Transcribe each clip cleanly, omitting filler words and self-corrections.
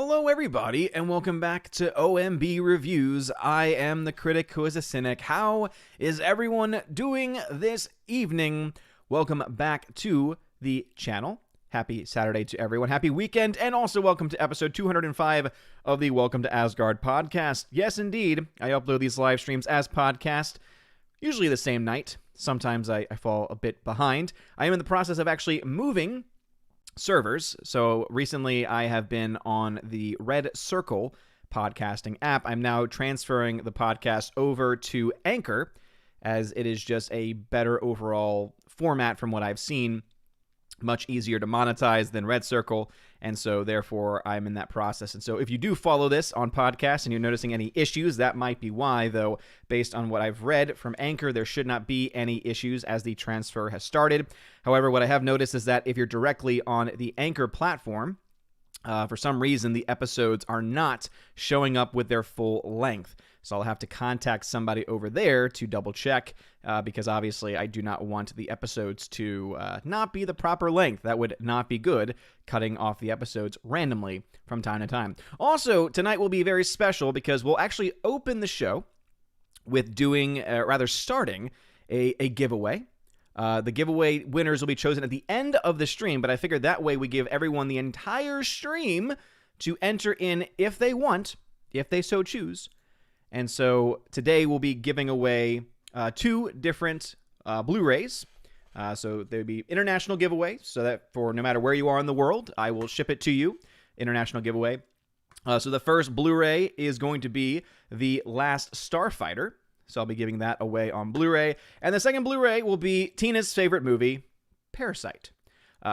Hello, everybody, and welcome back to OMB Reviews. I am the critic who is a cynic. How is everyone doing this evening? Welcome back to the channel. Happy Saturday to everyone. Happy weekend, and also welcome to episode 205 of the Welcome to Asgard podcast. Yes, indeed, I upload these live streams as podcast, usually the same night. Sometimes I fall a bit behind. I am in the process of actually moving servers. So recently I have been on the Red Circle podcasting app. I'm now transferring the podcast over to Anchor, as it is just a better overall format from what I've seen. Much easier to monetize than Red Circle, and so therefore I'm in that process. And so if you do follow this on podcast and you're noticing any issues, that might be why, though based on what I've read from Anchor, there should not be any issues as the transfer has started. However, what I have noticed is that if you're directly on the Anchor platform, for some reason the episodes are not showing up with their full length. So I'll have to contact somebody over there to double check, because obviously I do not want the episodes to not be the proper length. That would not be good, cutting off the episodes randomly from time to time. Also, tonight will be very special because we'll actually open the show with starting a giveaway. The giveaway winners will be chosen at the end of the stream, but I figured that way we give everyone the entire stream to enter in if they want, if they so choose. And so today we'll be giving away two different Blu-rays. So there would be international giveaway, so that for no matter where you are in the world, I will ship it to you. International giveaway. So the first Blu-ray is going to be The Last Starfighter. So I'll be giving that away on Blu-ray. And the second Blu-ray will be Tina's favorite movie, Parasite.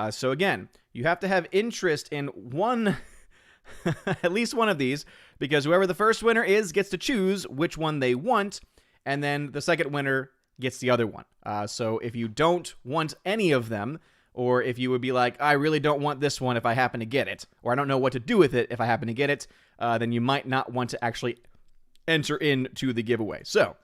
So again, you have to have interest in one, at least one of these, because whoever the first winner is gets to choose which one they want, and then the second winner gets the other one. So if you don't want any of them, or if you would be like, I really don't want this one if I happen to get it, or I don't know what to do with it if I happen to get it, then you might not want to actually enter into the giveaway. So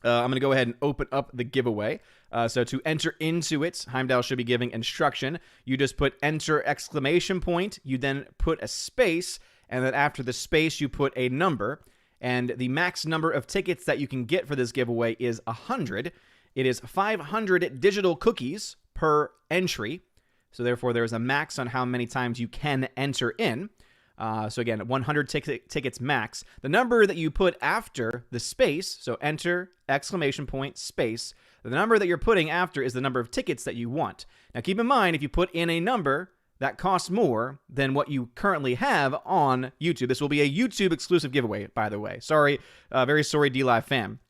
I'm going to go ahead and open up the giveaway. So to enter into it, Heimdall should be giving instruction. You just put enter exclamation point. You then put a space, and then after the space, you put a number. And the max number of tickets that you can get for this giveaway is 100. It is 500 digital cookies per entry. So therefore, there's a max on how many times you can enter in. So again, 100 tickets max. The number that you put after the space, so enter, exclamation point, space, the number that you're putting after is the number of tickets that you want. Now keep in mind, if you put in a number that costs more than what you currently have on YouTube, this will be a YouTube exclusive giveaway, by the way. Sorry, very sorry, D-Live fam.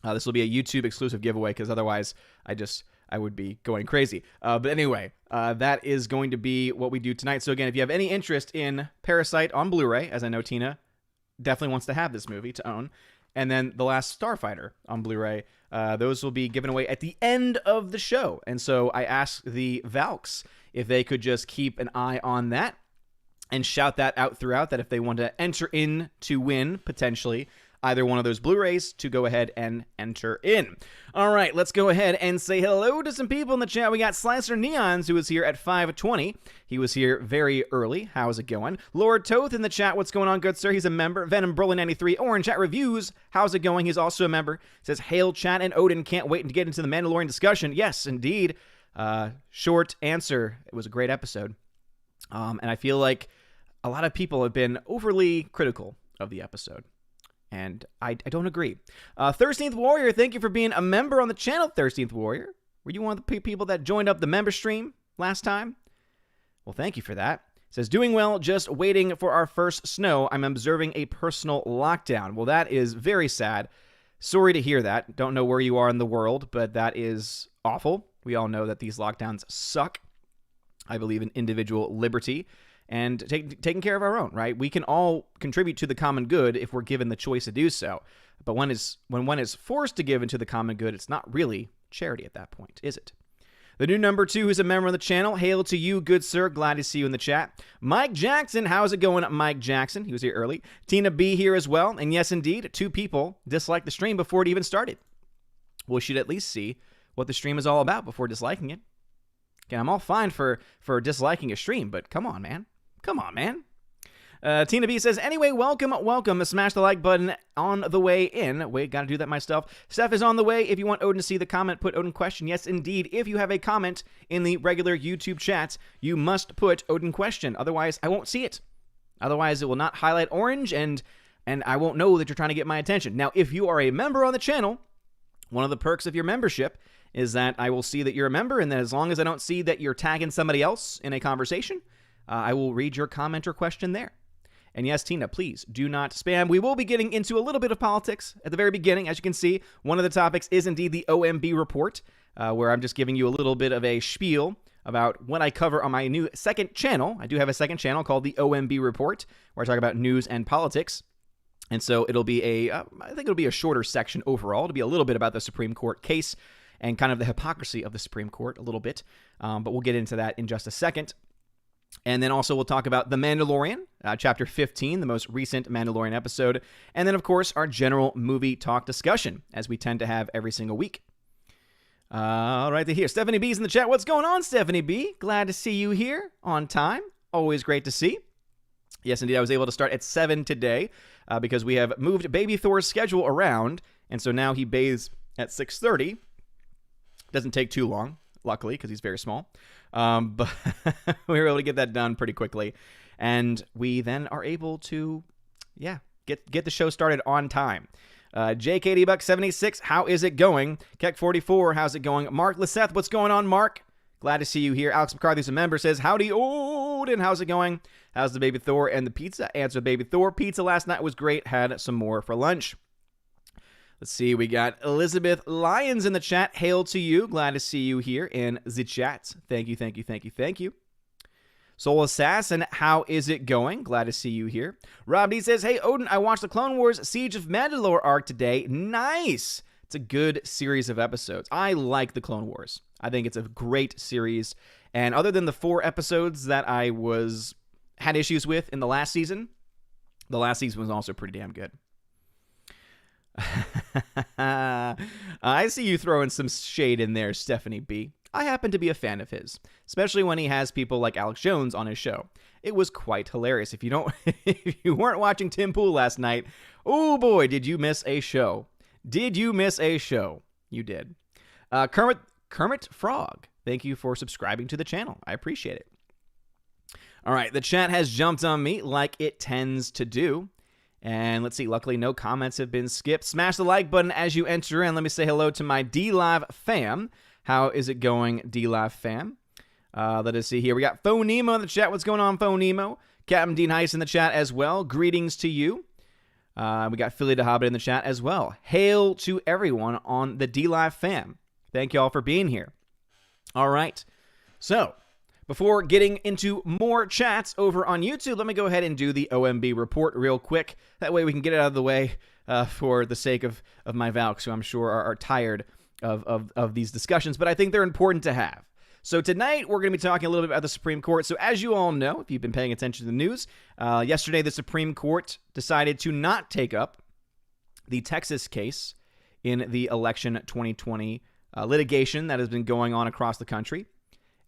This will be a YouTube exclusive giveaway because otherwise I would be going crazy. But anyway, that is going to be what we do tonight. So again, if you have any interest in Parasite on Blu-ray, as I know Tina definitely wants to have this movie to own, and then The Last Starfighter on Blu-ray, those will be given away at the end of the show. And so I asked the Valks if they could just keep an eye on that and shout that out throughout, that if they want to enter in to win, potentially, either one of those Blu-rays, to go ahead and enter in. All right, let's go ahead and say hello to some people in the chat. We got Slicer Neons, who was here at 5:20. He was here very early. How's it going? Lord Toth in the chat. What's going on, good sir? He's a member. Venom Brolin 93. Orange Chat Reviews. How's it going? He's also a member. Says, hail chat, and Odin can't wait to get into the Mandalorian discussion. Yes, indeed. Short answer. It was a great episode. And I feel like a lot of people have been overly critical of the episode. And I don't agree. 13th Warrior, thank you for being a member on the channel, 13th Warrior. Were you one of the people that joined up the member stream last time? Well, thank you for that. It says, doing well, just waiting for our first snow. I'm observing a personal lockdown. Well, that is very sad. Sorry to hear that. Don't know where you are in the world, but that is awful. We all know that these lockdowns suck. I believe in individual liberty and taking care of our own, right? We can all contribute to the common good if we're given the choice to do so. But when one is forced to give into the common good, it's not really charity at that point, is it? The new number 2 who's a member of the channel. Hail to you, good sir. Glad to see you in the chat. Mike Jackson. How's it going, Mike Jackson? He was here early. Tina B here as well. And yes, indeed, 2 people disliked the stream before it even started. We should at least see what the stream is all about before disliking it. Again, I'm all fine for disliking a stream, but come on, man. Come on, man. Tina B says, anyway, welcome. Smash the like button on the way in. Wait, gotta do that myself. Steph is on the way. If you want Odin to see the comment, put Odin question. Yes, indeed. If you have a comment in the regular YouTube chats, you must put Odin question. Otherwise, I won't see it. Otherwise, it will not highlight orange, and I won't know that you're trying to get my attention. Now, if you are a member on the channel, one of the perks of your membership is that I will see that you're a member, and that as long as I don't see that you're tagging somebody else in a conversation, I will read your comment or question there. And yes, Tina, please do not spam. We will be getting into a little bit of politics at the very beginning. As you can see, one of the topics is indeed the OMB report, where I'm just giving you a little bit of a spiel about what I cover on my new second channel. I do have a second channel called the OMB Report, where I talk about news and politics. And so it'll be I think it'll be a shorter section overall. It'll be a little bit about the Supreme Court case and kind of the hypocrisy of the Supreme Court a little bit. But we'll get into that in just a second. And then also we'll talk about The Mandalorian, Chapter 15, the most recent Mandalorian episode. And then, of course, our general movie talk discussion, as we tend to have every single week. All right, here. Stephanie B's in the chat. What's going on, Stephanie B? Glad to see you here on time. Always great to see. Yes, indeed, I was able to start at 7 today because we have moved Baby Thor's schedule around. And so now he bathes at 6:30. Doesn't take too long, luckily, because he's very small. But we were able to get that done pretty quickly. And we then are able to, get the show started on time. JKD Buck 76, how is it going? Keck 44, how's it going? Mark Lisseth, what's going on, Mark? Glad to see you here. Alex McCarthy's a member, says, howdy, Odin, how's it going? How's the Baby Thor and the pizza? Answer, Baby Thor. Pizza last night was great. Had some more for lunch. Let's see, we got Elizabeth Lyons in the chat. Hail to you. Glad to see you here in the chat. Thank you. Soul Assassin, how is it going? Glad to see you here. Rob D says, hey, Odin, I watched the Clone Wars Siege of Mandalore arc today. Nice. It's a good series of episodes. I like the Clone Wars. I think it's a great series. And other than the 4 episodes that I had issues with in the last season was also pretty damn good. I see you throwing some shade in there, Stephanie B. I happen to be a fan of his, especially when he has people like Alex Jones on his show. It was quite hilarious. If you weren't watching Tim Pool last night, oh boy, did you miss a show. You did. Kermit Frog, thank you for subscribing to the channel. I appreciate it. All right, the chat has jumped on me like it tends to do. And let's see, luckily no comments have been skipped. Smash the like button as you enter in. Let me say hello to my D-Live fam. How is it going, D-Live fam? Let us see here. We got Fo Nemo in the chat. What's going on, Fo Nemo? Captain Dean Heiss in the chat as well. Greetings to you. We got Philly the Hobbit in the chat as well. Hail to everyone on the D-Live fam. Thank you all for being here. All right. So, before getting into more chats over on YouTube, let me go ahead and do the OMB report real quick. That way we can get it out of the way for the sake of my Valks, who I'm sure are tired of these discussions, but I think they're important to have. So tonight, we're going to be talking a little bit about the Supreme Court. So as you all know, if you've been paying attention to the news, yesterday the Supreme Court decided to not take up the Texas case in the election 2020 litigation that has been going on across the country.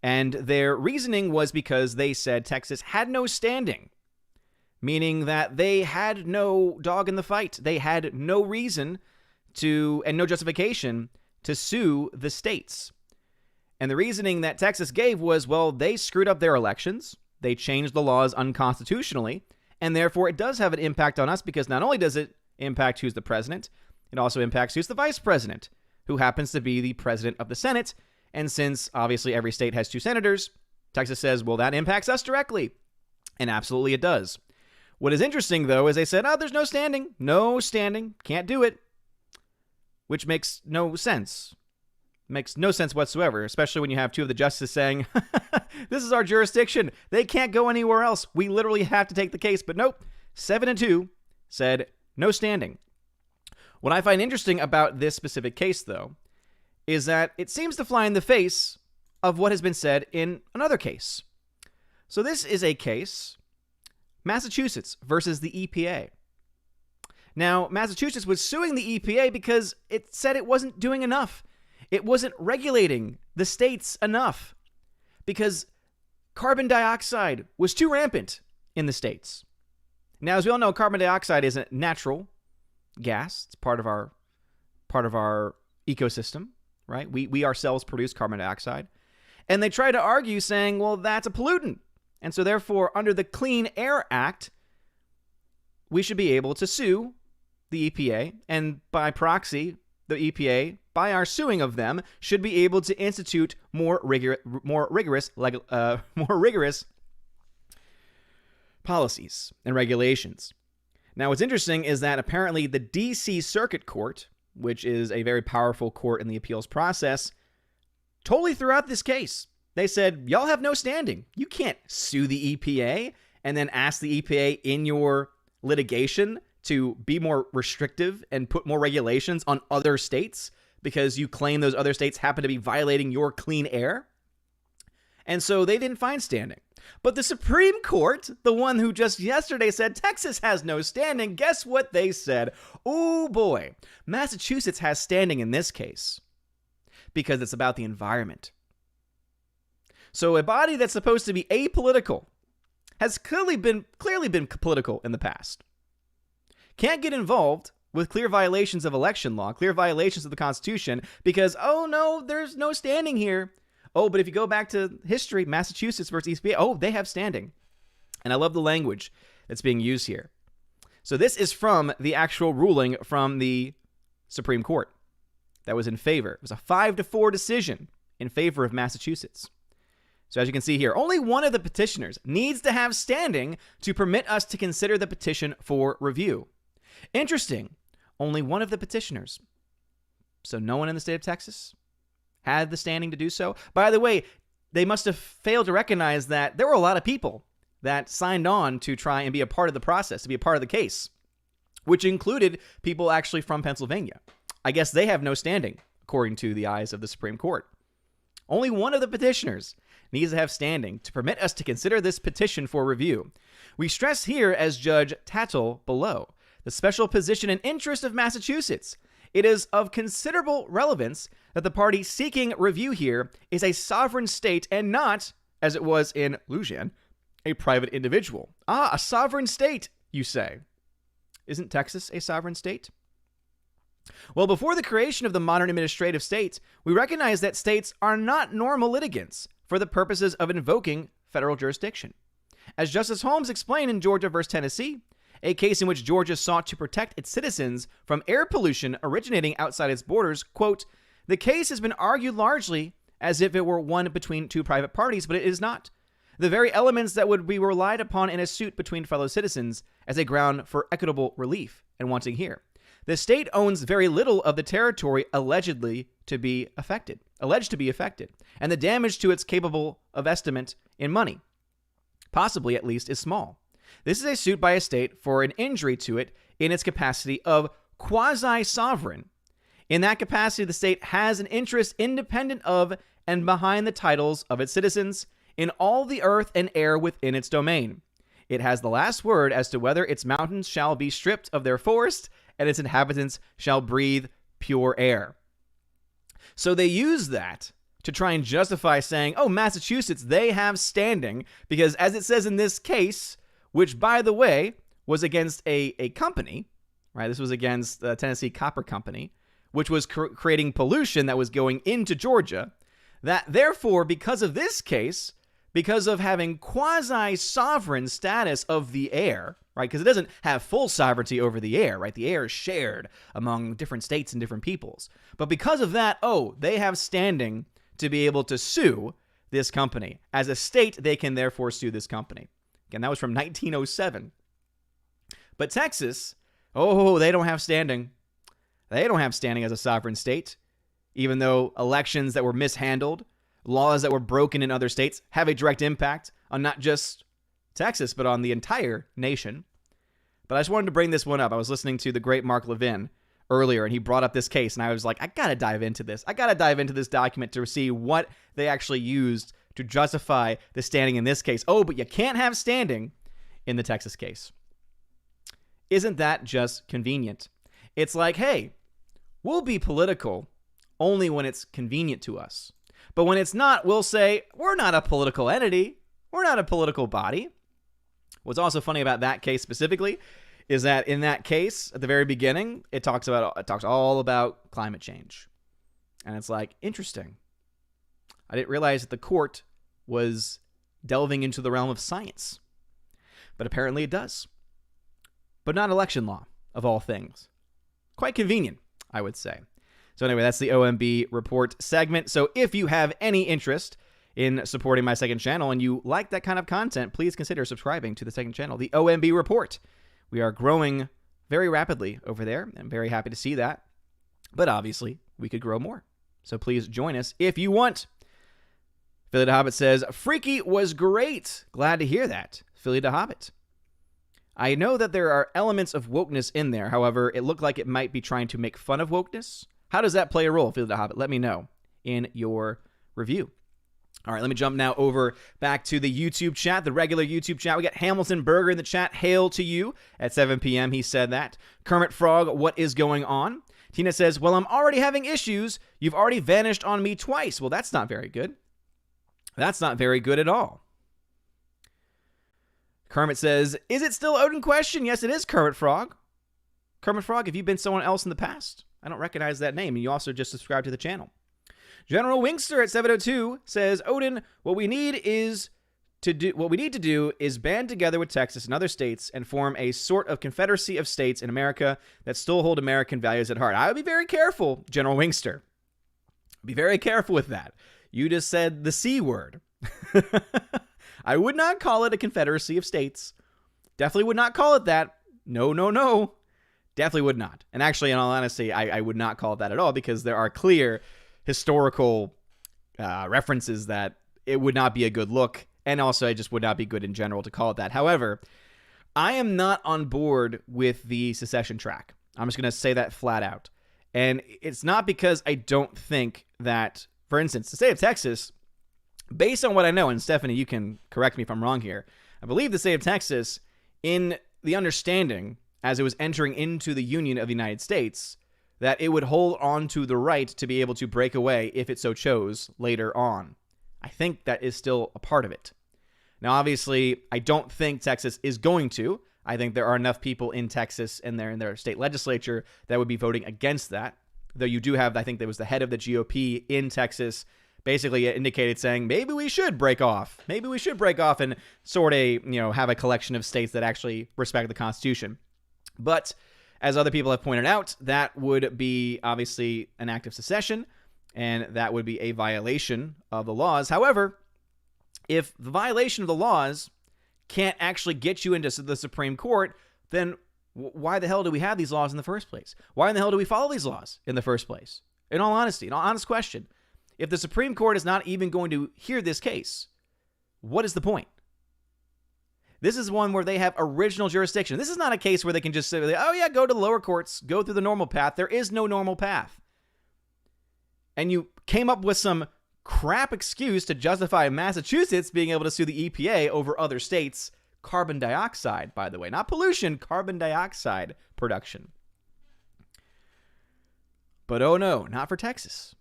And their reasoning was because they said Texas had no standing, meaning that they had no dog in the fight. They had no reason to, and no justification to sue the states. And the reasoning that Texas gave was, well, they screwed up their elections. They changed the laws unconstitutionally. And therefore, it does have an impact on us because not only does it impact who's the president, it also impacts who's the vice president, who happens to be the president of the Senate. And since, obviously, every state has 2 senators, Texas says, well, that impacts us directly. And absolutely it does. What is interesting, though, is they said, oh, there's no standing. No standing. Can't do it. Which makes no sense. Makes no sense whatsoever, especially when you have 2 of the justices saying, this is our jurisdiction. They can't go anywhere else. We literally have to take the case. But nope, 7-2 said no standing. What I find interesting about this specific case, though, is that it seems to fly in the face of what has been said in another case. So this is a case, Massachusetts versus the EPA. Now, Massachusetts was suing the EPA because it said it wasn't doing enough. It wasn't regulating the states enough because carbon dioxide was too rampant in the states. Now, as we all know, carbon dioxide is a natural gas. It's part of our ecosystem, right? We ourselves produce carbon dioxide. And they try to argue saying, well, that's a pollutant. And so therefore, under the Clean Air Act, we should be able to sue the EPA, and by proxy, the EPA, by our suing of them, should be able to institute more rigorous policies and regulations. Now, what's interesting is that apparently the D.C. Circuit Court, which is a very powerful court in the appeals process, totally threw out this case. They said, y'all have no standing. You can't sue the EPA and then ask the EPA in your litigation to be more restrictive and put more regulations on other states because you claim those other states happen to be violating your clean air. And so they didn't find standing. But the Supreme Court, the one who just yesterday said Texas has no standing, guess what they said? Oh boy, Massachusetts has standing in this case because it's about the environment. So a body that's supposed to be apolitical has clearly been political in the past. Can't get involved with clear violations of election law, clear violations of the Constitution, because, oh no, there's no standing here. Oh, but if you go back to history, Massachusetts versus EPA, oh, they have standing. And I love the language that's being used here. So this is from the actual ruling from the Supreme Court that was in favor. It was a 5-4 decision in favor of Massachusetts. So as you can see here, only one of the petitioners needs to have standing to permit us to consider the petition for review. Interesting, only one of the petitioners. So no one in the state of Texas had the standing to do so. By the way, they must have failed to recognize that there were a lot of people that signed on to try and be a part of the process, to be a part of the case, which included people actually from Pennsylvania. I guess they have no standing, according to the eyes of the Supreme Court. Only one of the petitioners needs to have standing to permit us to consider this petition for review. We stress here, as Judge Tattle below, the special position and interest of Massachusetts. It is of considerable relevance that the party seeking review here is a sovereign state and not, as it was in Louisiana, a private individual. Ah, a sovereign state, you say. Isn't Texas a sovereign state? Well, before the creation of the modern administrative state, we recognize that states are not normal litigants for the purposes of invoking federal jurisdiction. As Justice Holmes explained in Georgia v. Tennessee, a case in which Georgia sought to protect its citizens from air pollution originating outside its borders, quote, the case has been argued largely as if it were one between two private parties, but it is not. The very elements that would be relied upon in a suit between fellow citizens as a ground for equitable relief and wanting here. The state owns very little of the territory alleged to be affected, and the damage to its capable of estimate in money, possibly at least, is small. This is a suit by a state for an injury to it in its capacity of quasi-sovereign. In that capacity, the state has an interest independent of and behind the titles of its citizens in all the earth and air within its domain. It has the last word as to whether its mountains shall be stripped of their forest and its inhabitants shall breathe pure air. So they use that to try and justify saying, oh, Massachusetts, they have standing, because as it says in this case, which, by the way, was against a company, right? This was against the Tennessee Copper Company, which was creating pollution that was going into Georgia, that therefore, because of this case, because of having quasi-sovereign status of the air, right? Because it doesn't have full sovereignty over the air, right? The air is shared among different states and different peoples. But because of that, oh, they have standing to be able to sue this company. As a state, they can therefore sue this company. Again, that was from 1907. But Texas, oh, they don't have standing. They don't have standing as a sovereign state, even though elections that were mishandled, laws that were broken in other states have a direct impact on not just Texas, but on the entire nation. But I just wanted to bring this one up. I was listening to the great Mark Levin earlier, and he brought up this case, and I was like, I got to dive into this. I got to dive into this document to see what they actually used to justify the standing in this case. Oh, but you can't have standing in the Texas case. Isn't that just convenient? It's like, hey, we'll be political only when it's convenient to us. But when it's not, we'll say, we're not a political entity. We're not a political body. What's also funny about that case specifically is that in that case, at the very beginning, it talks all about climate change. And it's like, interesting. I didn't realize that the court was delving into the realm of science. But apparently it does. But not election law, of all things. Quite convenient, I would say. So anyway, that's the OMB report segment. So if you have any interest in supporting my second channel and you like that kind of content, please consider subscribing to the second channel, the OMB report. We are growing very rapidly over there. I'm very happy to see that. But obviously, we could grow more. So please join us if you want. Philly the Hobbit says, Freaky was great. Glad to hear that. Philly the Hobbit. I know that there are elements of wokeness in there. However, it looked like it might be trying to make fun of wokeness. How does that play a role, Philly the Hobbit? Let me know in your review. All right, let me jump now over back to the YouTube chat, the regular YouTube chat. We got Hamilton Berger in the chat. Hail to you at 7 p.m. He said that. Kermit Frog, what is going on? Tina says, well, I'm already having issues. You've already vanished on me twice. Well, that's not very good. That's not very good at all. Kermit says, is it still Odin question? Yes, it is, Kermit Frog. Kermit Frog, have you been someone else in the past? I don't recognize that name, and you also just subscribed to the channel. General Wingster at 702 says, Odin, what we need to do is band together with Texas and other states and form a sort of confederacy of states in America that still hold American values at heart. I would be very careful, General Wingster. Be very careful with that. You just said the C word. I would not call it a confederacy of states. Definitely would not call it that. No, no, no. Definitely would not. And actually, in all honesty, I would not call it that at all because there are clear historical references that it would not be a good look. And also, it just would not be good in general to call it that. However, I am not on board with the secession track. I'm just going to say that flat out. And it's not because I don't think that, for instance, the state of Texas, based on what I know, and Stephanie, you can correct me if I'm wrong here, I believe the state of Texas, in the understanding as it was entering into the Union of the United States, that it would hold on to the right to be able to break away if it so chose later on. I think that is still a part of it. Now, obviously, I don't think Texas is going to. I think there are enough people in Texas and in their state legislature that would be voting against that. Though you do have, I think there was the head of the GOP in Texas basically indicated saying, maybe we should break off. Maybe we should break off and sort of, have a collection of states that actually respect the Constitution. But as other people have pointed out, that would be obviously an act of secession, and that would be a violation of the laws. However, if the violation of the laws can't actually get you into the Supreme Court, then why the hell do we have these laws in the first place? Why in the hell do we follow these laws in the first place? In all honesty, an honest question. If the Supreme Court is not even going to hear this case, what is the point? This is one where they have original jurisdiction. This is not a case where they can just say, oh yeah, go to the lower courts, go through the normal path. There is no normal path. And you came up with some crap excuse to justify Massachusetts being able to sue the EPA over other states' carbon dioxide, by the way. Not pollution, carbon dioxide production. But oh no, not for Texas.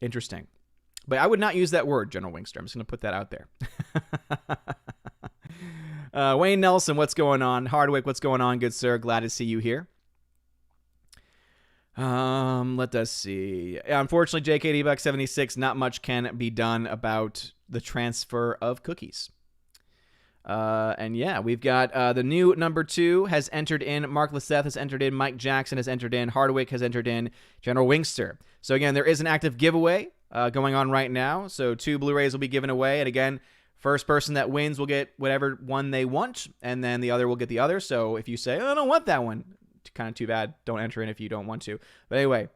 Interesting. But I would not use that word, General Wingster. I'm just going to put that out there. Wayne Nelson, what's going on? Hardwick, what's going on, good sir? Glad to see you here. Let us see. Unfortunately, JKD-76, not much can be done about the transfer of cookies. And yeah, we've got the new number 2 has entered in. Mark Lisseth has entered in. Mike Jackson has entered in. Hardwick has entered in. General Wingster. So again, there is an active giveaway going on right now. So 2 Blu-rays will be given away. And again, first person that wins will get whatever one they want, and then the other will get the other. So if you say, oh, I don't want that one, kind of too bad. Don't enter in if you don't want to. But anyway,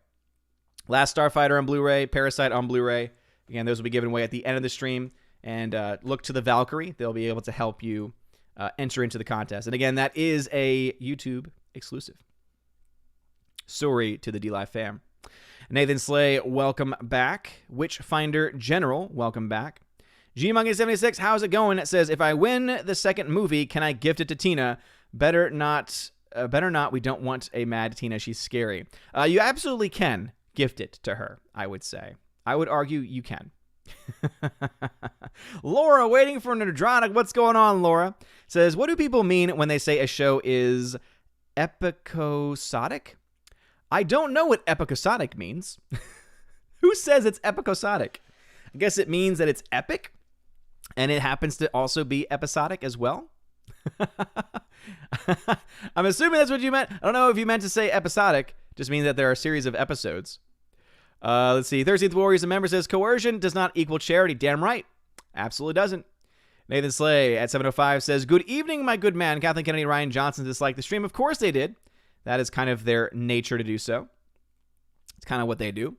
Last Starfighter on Blu-ray, Parasite on Blu-ray. Again, those will be given away at the end of the stream. And look to the Valkyrie. They'll be able to help you enter into the contest. And again, that is a YouTube exclusive. Sorry to the D-Live fam. Nathan Slay, welcome back. Witchfinder General, welcome back. Gmonkey76, how's it going? It says, if I win the second movie, can I gift it to Tina? Better not. We don't want a mad Tina. She's scary. You absolutely can gift it to her, I would say. I would argue you can. Laura, waiting for Nerdronic. What's going on, Laura? Says, what do people mean when they say a show is episodic? I don't know what episodic means. Who says it's episodic? I guess it means that it's epic, and it happens to also be episodic as well. I'm assuming that's what you meant. I don't know if you meant to say episodic. Just means that there are a series of episodes. Let's see. 13th Warriors, a member says, coercion does not equal charity. Damn right. Absolutely doesn't. Nathan Slay at 705 says, good evening, my good man. Kathleen Kennedy, Ryan Johnson disliked the stream. Of course they did. That is kind of their nature to do so. It's kind of what they do.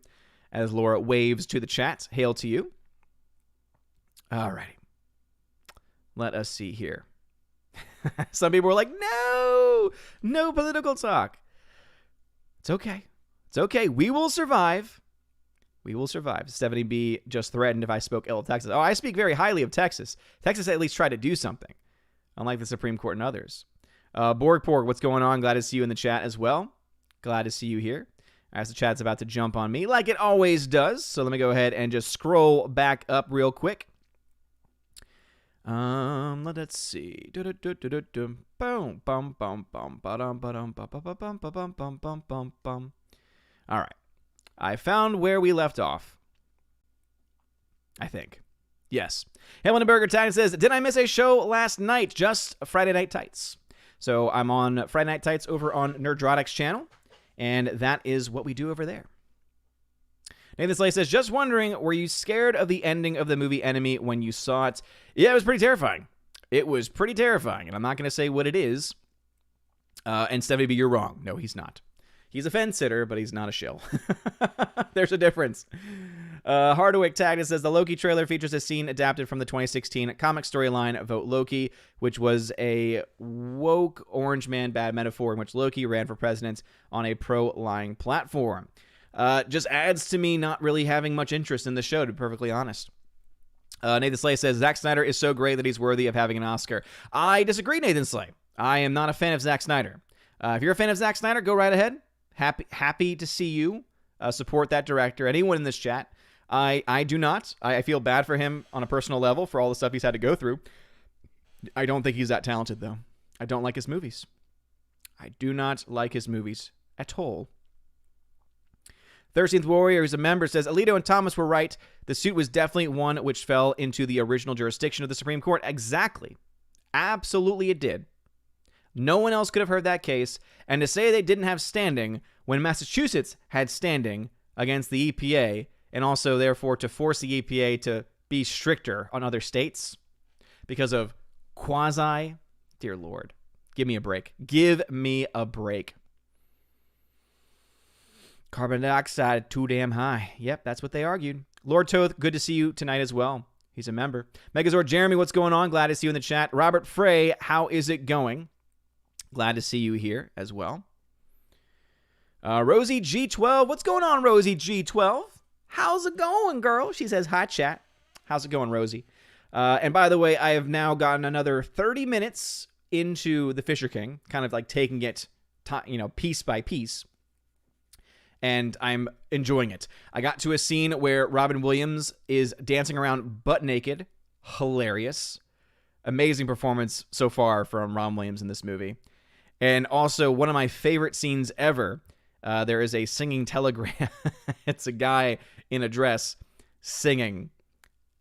As Laura waves to the chat. Hail to you. Alrighty. Let us see here. Some people were like, no political talk. It's okay. It's okay. We will survive. We will survive. 70B just threatened if I spoke ill of Texas. Oh, I speak very highly of Texas. Texas at least tried to do something, unlike the Supreme Court and others. Borg Porg, what's going on? Glad to see you in the chat as well. Glad to see you here. As the chat's about to jump on me, like it always does. So let me go ahead and just scroll back up real quick. Let's see. All right. I found where we left off. I think. Yes. Hamiltonburger Tag says, did I miss a show last night? Just Friday Night Tights. So I'm on Friday Night Tights over on Nerdrotic's channel, and that is what we do over there. Nathan Slay says, just wondering, were you scared of the ending of the movie Enemy when you saw it? Yeah, it was pretty terrifying. It was pretty terrifying, and I'm not going to say what it is. And 70B, you're wrong. No, he's not. He's a fence sitter, but he's not a shill. There's a difference. Hardwick Tagged says, the Loki trailer features a scene adapted from the 2016 comic storyline Vote Loki, which was a woke orange man bad metaphor in which Loki ran for president on a pro-lying platform. Just adds to me not really having much interest in the show, to be perfectly honest. Nathan Slay says, Zack Snyder is so great that he's worthy of having an Oscar. I disagree, Nathan Slay. I am not a fan of Zack Snyder. If you're a fan of Zack Snyder, go right ahead. Happy to see you support that director. Anyone in this chat. I do not. I feel bad for him on a personal level for all the stuff he's had to go through. I don't think he's that talented, though. I don't like his movies. I do not like his movies at all. 13th Warrior, who's a member, says, Alito and Thomas were right. The suit was definitely one which fell into the original jurisdiction of the Supreme Court. Exactly. Absolutely it did. No one else could have heard that case. And to say they didn't have standing when Massachusetts had standing against the EPA, and also, therefore, to force the EPA to be stricter on other states because of quasi, dear Lord, give me a break. Give me a break. Carbon dioxide too damn high. Yep, that's what they argued. Lord Toth, good to see you tonight as well. He's a member. Megazord Jeremy, what's going on? Glad to see you in the chat. Robert Frey, how is it going? Glad to see you here as well. Rosie G12, what's going on, Rosie G12? How's it going, girl? She says, hi, chat. How's it going, Rosie? And by the way, I have now gotten another 30 minutes into The Fisher King, kind of like taking it, piece by piece. And I'm enjoying it. I got to a scene where Robin Williams is dancing around butt naked. Hilarious. Amazing performance so far from Robin Williams in this movie. And also, one of my favorite scenes ever, there is a singing telegram. It's a guy in a dress singing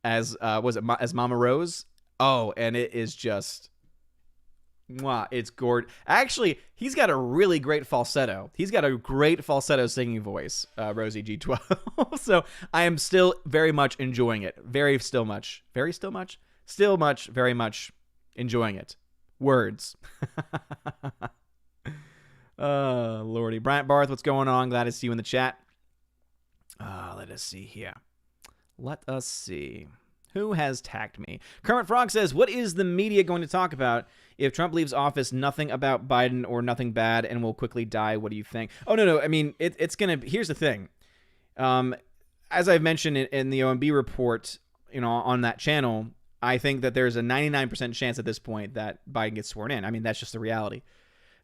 as Mama Rose? Oh, and it is just... Mwah, it's gorgeous. Actually, he's got a really great falsetto. He's got a great falsetto singing voice, Rosie G12. So I am still very much enjoying it. Very much enjoying it. Words. Lordy. Bryant Barth, what's going on? Glad to see you in the chat. Let us see here. Let us see. Who has tagged me? Kermit Frog says, what is the media going to talk about if Trump leaves office? Nothing about Biden or nothing bad and will quickly die. What do you think? Oh, no. I mean, it's going to... Here's the thing. As I've mentioned in the OMB report, on that channel, I think that there's a 99% chance at this point that Biden gets sworn in. I mean, that's just the reality.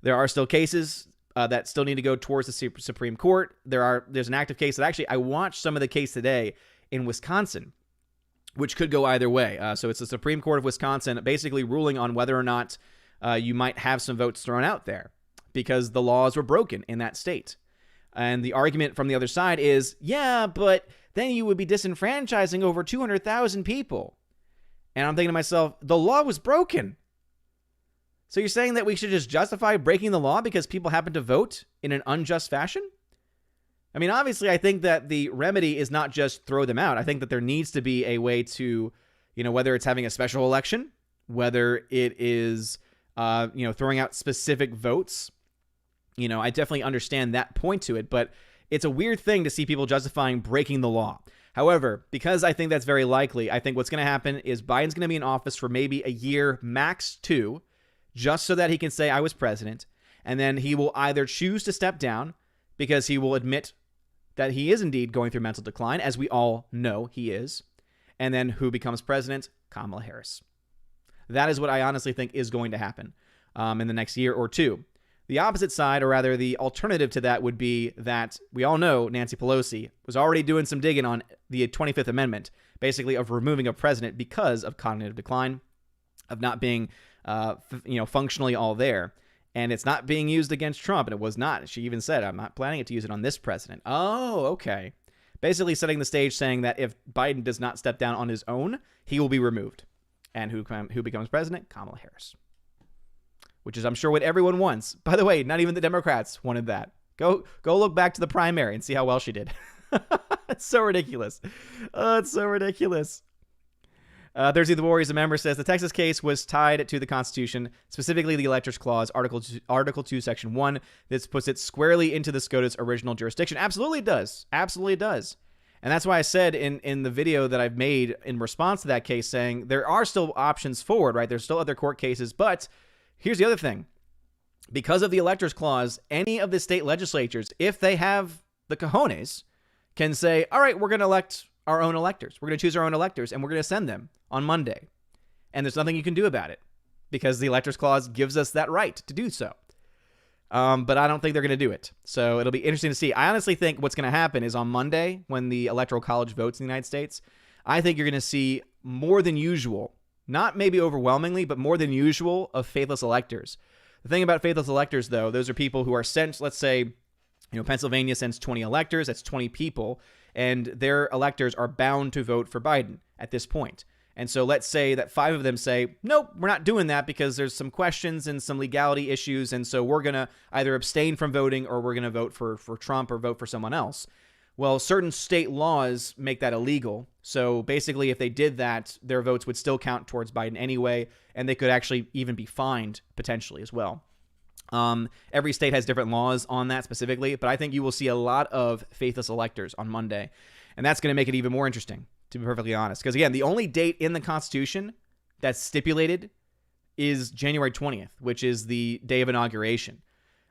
There are still cases that still need to go towards the Supreme Court. There's an active case that actually I watched some of the case today in Wisconsin. which could go either way. So it's the Supreme Court of Wisconsin basically ruling on whether or not you might have some votes thrown out there because the laws were broken in that state. And the argument from the other side is, yeah, but then you would be disenfranchising over 200,000 people. And I'm thinking to myself, the law was broken. So you're saying that we should just justify breaking the law because people happen to vote in an unjust fashion? I mean, obviously, I think that the remedy is not just throw them out. I think that there needs to be a way to, whether it's having a special election, whether it is, throwing out specific votes. I definitely understand that point to it, but it's a weird thing to see people justifying breaking the law. However, because I think that's very likely, I think what's going to happen is Biden's going to be in office for maybe a year, max 2, just so that he can say, I was president. And then he will either choose to step down because he will admit that he is indeed going through mental decline, as we all know he is. And then who becomes president? Kamala Harris. That is what I honestly think is going to happen in the next year or two. The opposite side, or rather the alternative to that, would be that we all know Nancy Pelosi was already doing some digging on the 25th Amendment, basically of removing a president because of cognitive decline, of not being, functionally all there. And it's not being used against Trump, and it was not. She even said, I'm not planning to use it on this president. Oh, okay. Basically setting the stage saying that if Biden does not step down on his own, he will be removed. And who becomes president? Kamala Harris. Which is, I'm sure, what everyone wants. By the way, not even the Democrats wanted that. Go look back to the primary and see how well she did. It's so ridiculous. Oh, it's so ridiculous. Thursday the Warriors, a member, says the Texas case was tied to the Constitution, specifically the Electors Clause, Article 2, Section 1. This puts it squarely into the SCOTUS original jurisdiction. Absolutely it does. Absolutely it does. And that's why I said in the video that I've made in response to that case, saying there are still options forward, right? There's still other court cases, but here's the other thing. Because of the Electors Clause, any of the state legislatures, if they have the cojones, can say, all right, we're going to elect our own electors. We're going to choose our own electors, and we're going to send them on Monday. And there's nothing you can do about it because the Electors Clause gives us that right to do so. But I don't think they're going to do it. So it'll be interesting to see. I honestly think what's going to happen is on Monday, when the Electoral College votes in the United States, I think you're going to see more than usual, not maybe overwhelmingly, but more than usual, of faithless electors. The thing about faithless electors, though, those are people who are sent, let's say, Pennsylvania sends 20 electors, that's 20 people, and their electors are bound to vote for Biden at this point. And so let's say that 5 of them say, nope, we're not doing that because there's some questions and some legality issues, and so we're going to either abstain from voting or we're going to vote for Trump or vote for someone else. Well, certain state laws make that illegal. So basically, if they did that, their votes would still count towards Biden anyway, and they could actually even be fined potentially as well. Every state has different laws on that specifically, but I think you will see a lot of faithless electors on Monday, and that's going to make it even more interesting, to be perfectly honest. Because again, the only date in the Constitution that's stipulated is January 20th, which is the day of inauguration.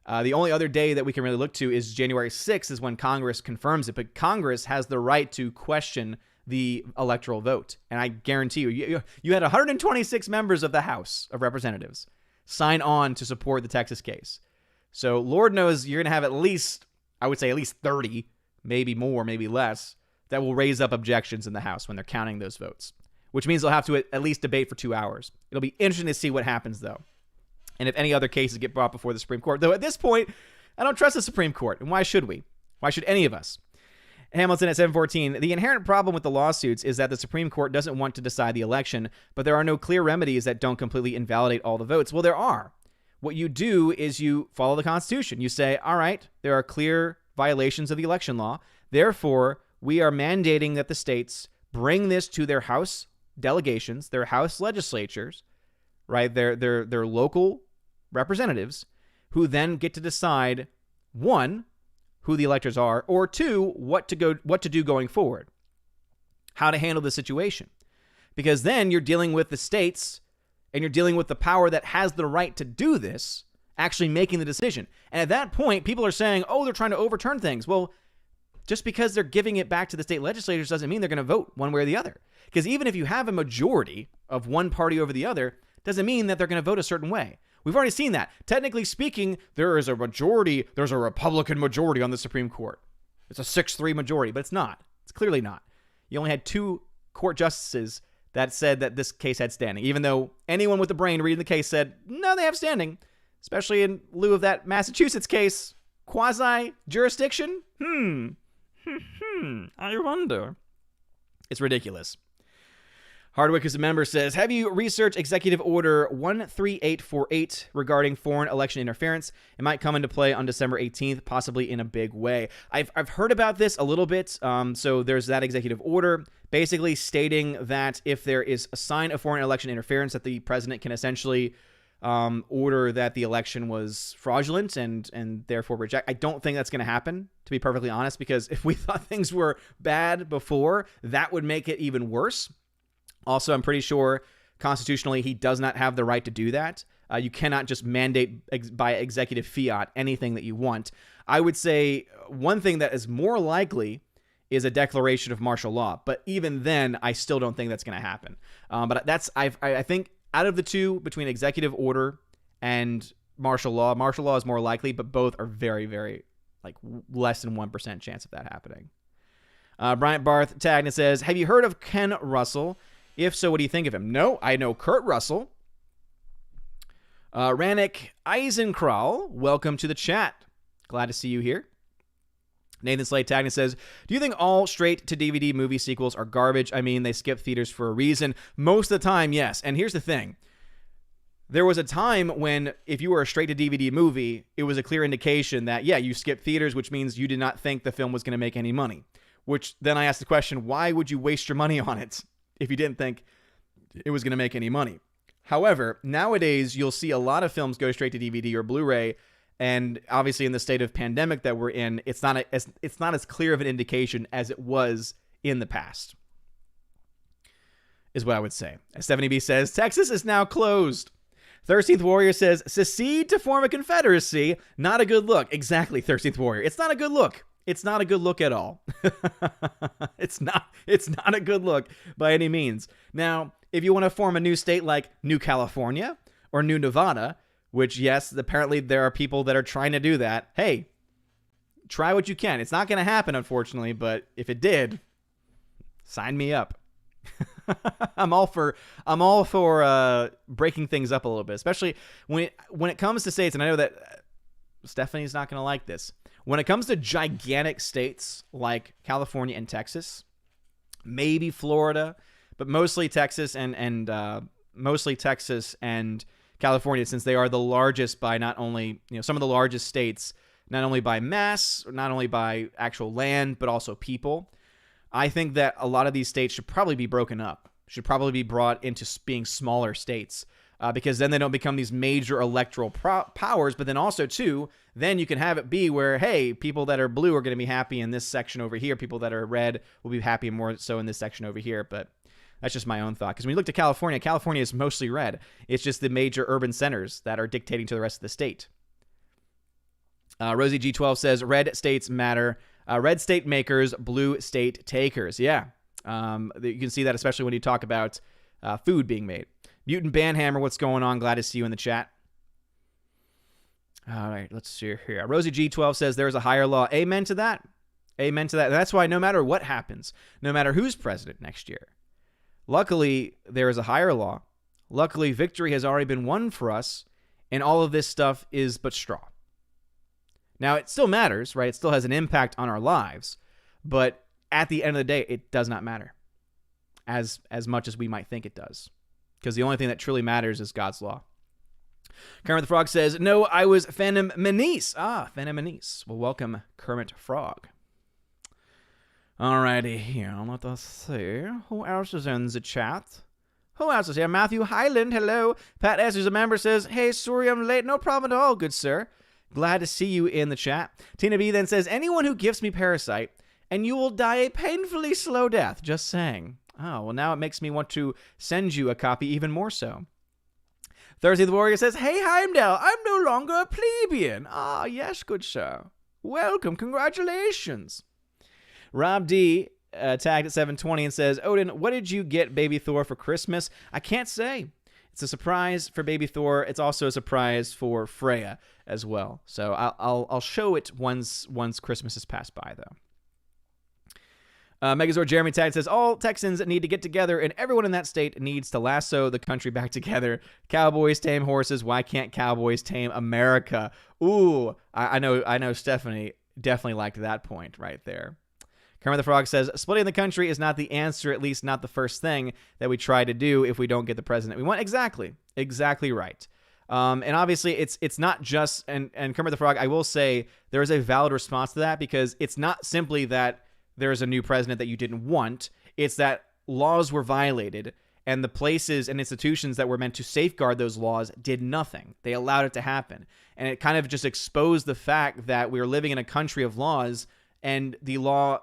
The only other day that we can really look to is January 6th is when Congress confirms it. But Congress has the right to question the electoral vote. And I guarantee you had 126 members of the House of Representatives sign on to support the Texas case. So Lord knows you're going to have at least 30, maybe more, maybe less, that will raise up objections in the House when they're counting those votes, which means they'll have to at least debate for 2 hours. It'll be interesting to see what happens, though. And if any other cases get brought before the Supreme Court. Though at this point, I don't trust the Supreme Court. And why should we? Why should any of us? Hamilton at 714. The inherent problem with the lawsuits is that the Supreme Court doesn't want to decide the election, but there are no clear remedies that don't completely invalidate all the votes. Well, there are. What you do is you follow the Constitution. You say, all right, there are clear violations of the election law. Therefore, we are mandating that the states bring this to their House delegations, their House legislatures, right? Their local representatives, who then get to decide, 1, who the electors are, or 2, what to do going forward, how to handle the situation. Because then you're dealing with the states and you're dealing with the power that has the right to do this, actually making the decision. And at that point, people are saying, oh, they're trying to overturn things. Well, just because they're giving it back to the state legislators doesn't mean they're going to vote one way or the other. Because even if you have a majority of one party over the other, doesn't mean that they're going to vote a certain way. We've already seen that. Technically speaking, there's a Republican majority on the Supreme Court. It's a 6-3 majority, but it's not. It's clearly not. You only had 2 court justices that said that this case had standing, even though anyone with the brain reading the case said, no, they have standing, especially in lieu of that Massachusetts case. Quasi-jurisdiction? I wonder. It's ridiculous. Hardwick, who's a member, says, have you researched Executive Order 13848 regarding foreign election interference? It might come into play on December 18th, possibly in a big way. I've heard about this a little bit. So there's that executive order basically stating that if there is a sign of foreign election interference, that the president can essentially order that the election was fraudulent and therefore reject. I don't think that's going to happen, to be perfectly honest, because if we thought things were bad before, that would make it even worse. Also, I'm pretty sure constitutionally he does not have the right to do that. You cannot just mandate by executive fiat anything that you want. I would say one thing that is more likely is a declaration of martial law. But even then, I still don't think that's going to happen. But I think out of the two, between executive order and martial law is more likely, but both are very, very, like, less than 1% chance of that happening. Bryant Barth tagged and says, have you heard of Ken Russell? If so, what do you think of him? No, I know Kurt Russell. Rannick Eisenkral, welcome to the chat. Glad to see you here. Nathan Slade tagged and says, do you think all straight-to-DVD movie sequels are garbage? I mean, they skip theaters for a reason. Most of the time, yes. And here's the thing. There was a time when if you were a straight-to-DVD movie, it was a clear indication that, yeah, you skipped theaters, which means you did not think the film was going to make any money. Which then I asked the question, why would you waste your money on it if you didn't think it was going to make any money? However, nowadays, you'll see a lot of films go straight to DVD or Blu-ray, and obviously in the state of pandemic that we're in, it's not as clear of an indication as it was in the past, is what I would say. As Stephanie B says, Texas is now closed. 13th Warrior says, secede to form a confederacy, not a good look. Exactly, 13th Warrior. It's not a good look. It's not a good look at all. It's not a good look by any means. Now, if you want to form a new state like New California or New Nevada, which, yes, apparently there are people that are trying to do that, hey, try what you can. It's not going to happen, unfortunately, but if it did, sign me up. I'm all for breaking things up a little bit, especially when it comes to states, and I know that Stephanie's not going to like this. When it comes to gigantic states like California and Texas, maybe Florida, but mostly Texas and California, since they are the largest by not only, some of the largest states, not only by mass, not only by actual land, but also people. I think that a lot of these states should probably be broken up, should probably be brought into being smaller states, because then they don't become these major electoral powers. But then also, too, then you can have it be where, hey, people that are blue are going to be happy in this section over here. People that are red will be happy more so in this section over here. But that's just my own thought. Because when you look to California, California is mostly red. It's just the major urban centers that are dictating to the rest of the state. Rosie G12 says, red states matter. Red state makers, blue state takers. Yeah. You can see that especially when you talk about food being made. Mutant Banhammer, what's going on? Glad to see you in the chat. All right, let's see here. Rosie G12 says there's a higher law. Amen to that. Amen to that. And that's why no matter what happens, no matter who's president next year, luckily there is a higher law. Luckily, victory has already been won for us, and all of this stuff is but straw. Now, it still matters, right? It still has an impact on our lives, but at the end of the day, it does not matter as much as we might think it does, because the only thing that truly matters is God's law. Kermit the Frog says, no, I was Phantom Menace. Phantom Menace. Well, welcome, Kermit Frog. Alrighty, here, let us see. Who else is in the chat? Who else is here? Matthew Highland, hello. Pat S., who's a member, says, hey, sorry I'm late. No problem at all, good sir. Glad to see you in the chat. Tina B then says, anyone who gives me Parasite, and you will die a painfully slow death. Just saying. Oh, well, now it makes me want to send you a copy even more so. Thursday the Warrior says, hey, Heimdall, I'm no longer a plebeian. Ah, yes, good sir. Welcome, congratulations. Rob D tagged at 720 and says, Odin, what did you get Baby Thor for Christmas? I can't say. It's a surprise for Baby Thor. It's also a surprise for Freya as well. So I'll show it once Christmas has passed by, though. Megazord Jeremy Tag says, all Texans need to get together and everyone in that state needs to lasso the country back together. Cowboys tame horses. Why can't cowboys tame America? Ooh, I know Stephanie definitely liked that point right there. Kermit the Frog says, splitting the country is not the answer, at least not the first thing that we try to do if we don't get the president we want. Exactly right. And obviously, it's not just, and Kermit the Frog, I will say there is a valid response to that, because it's not simply that there's a new president that you didn't want. It's that laws were violated, and the places and institutions that were meant to safeguard those laws did nothing. They allowed it to happen. And it kind of just exposed the fact that we are living in a country of laws, and the law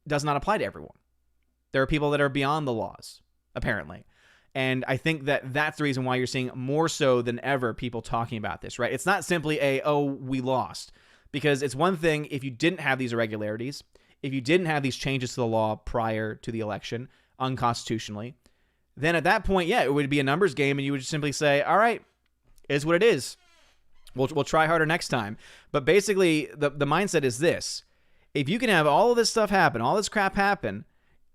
does not apply to everyone. There are people that are beyond the laws, apparently. And I think that that's the reason why you're seeing more so than ever people talking about this, right? It's not simply we lost. Because it's one thing if you didn't have these irregularities, if you didn't have these changes to the law prior to the election unconstitutionally, then at that point, yeah, it would be a numbers game, and you would just simply say, all right, it is what it is. We'll try harder next time. But basically, the mindset is this. If you can have all of this stuff happen, all this crap happen,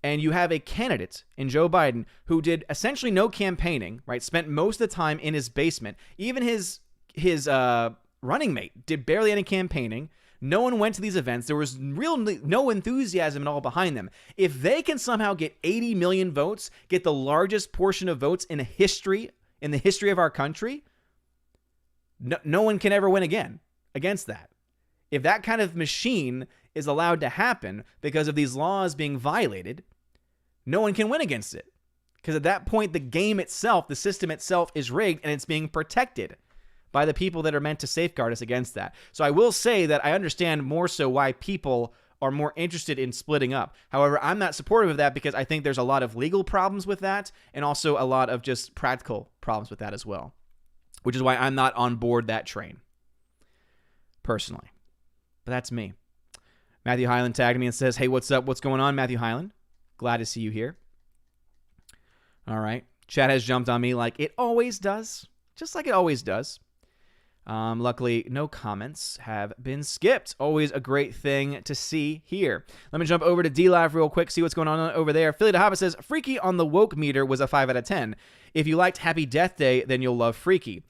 and you have a candidate in Joe Biden who did essentially no campaigning, right? Spent most of the time in his basement. Even his running mate did barely any campaigning. No one went to these events. There was no enthusiasm at all behind them. If they can somehow get 80 million votes, get the largest portion of votes in the history of our country, no one can ever win again against that. If that kind of machine is allowed to happen because of these laws being violated, no one can win against it. Because at that point, the game itself, the system itself is rigged, and it's being protected by the people that are meant to safeguard us against that. So I will say that I understand more so why people are more interested in splitting up. However, I'm not supportive of that, because I think there's a lot of legal problems with that, and also a lot of just practical problems with that as well, which is why I'm not on board that train, personally. But that's me. Matthew Hyland tagged me and says, hey, what's up? What's going on, Matthew Hyland? Glad to see you here. All right. Chat has jumped on me like it always does, just like it always does. Luckily, no comments have been skipped. Always a great thing to see here. Let me jump over to D-Live real quick, see what's going on over there. Philly de Hava says, Freaky on the woke meter was a 5 out of 10. If you liked Happy Death Day, then you'll love Freaky.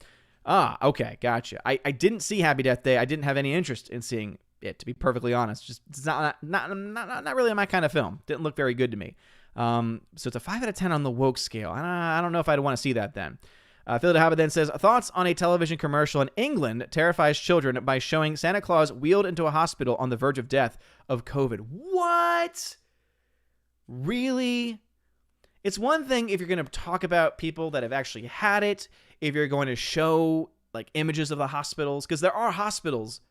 Ah, okay, gotcha. I didn't see Happy Death Day. I didn't have any interest in seeing it, to be perfectly honest. Just it's not really my kind of film. Didn't look very good to me. So it's a 5 out of 10 on the woke scale. I don't know if I'd want to see that then. Phil de Haba then says, thoughts on a television commercial in England terrifies children by showing Santa Claus wheeled into a hospital on the verge of death of COVID. What? Really? It's one thing if you're going to talk about people that have actually had it, if you're going to show like images of the hospitals, because there are hospitals.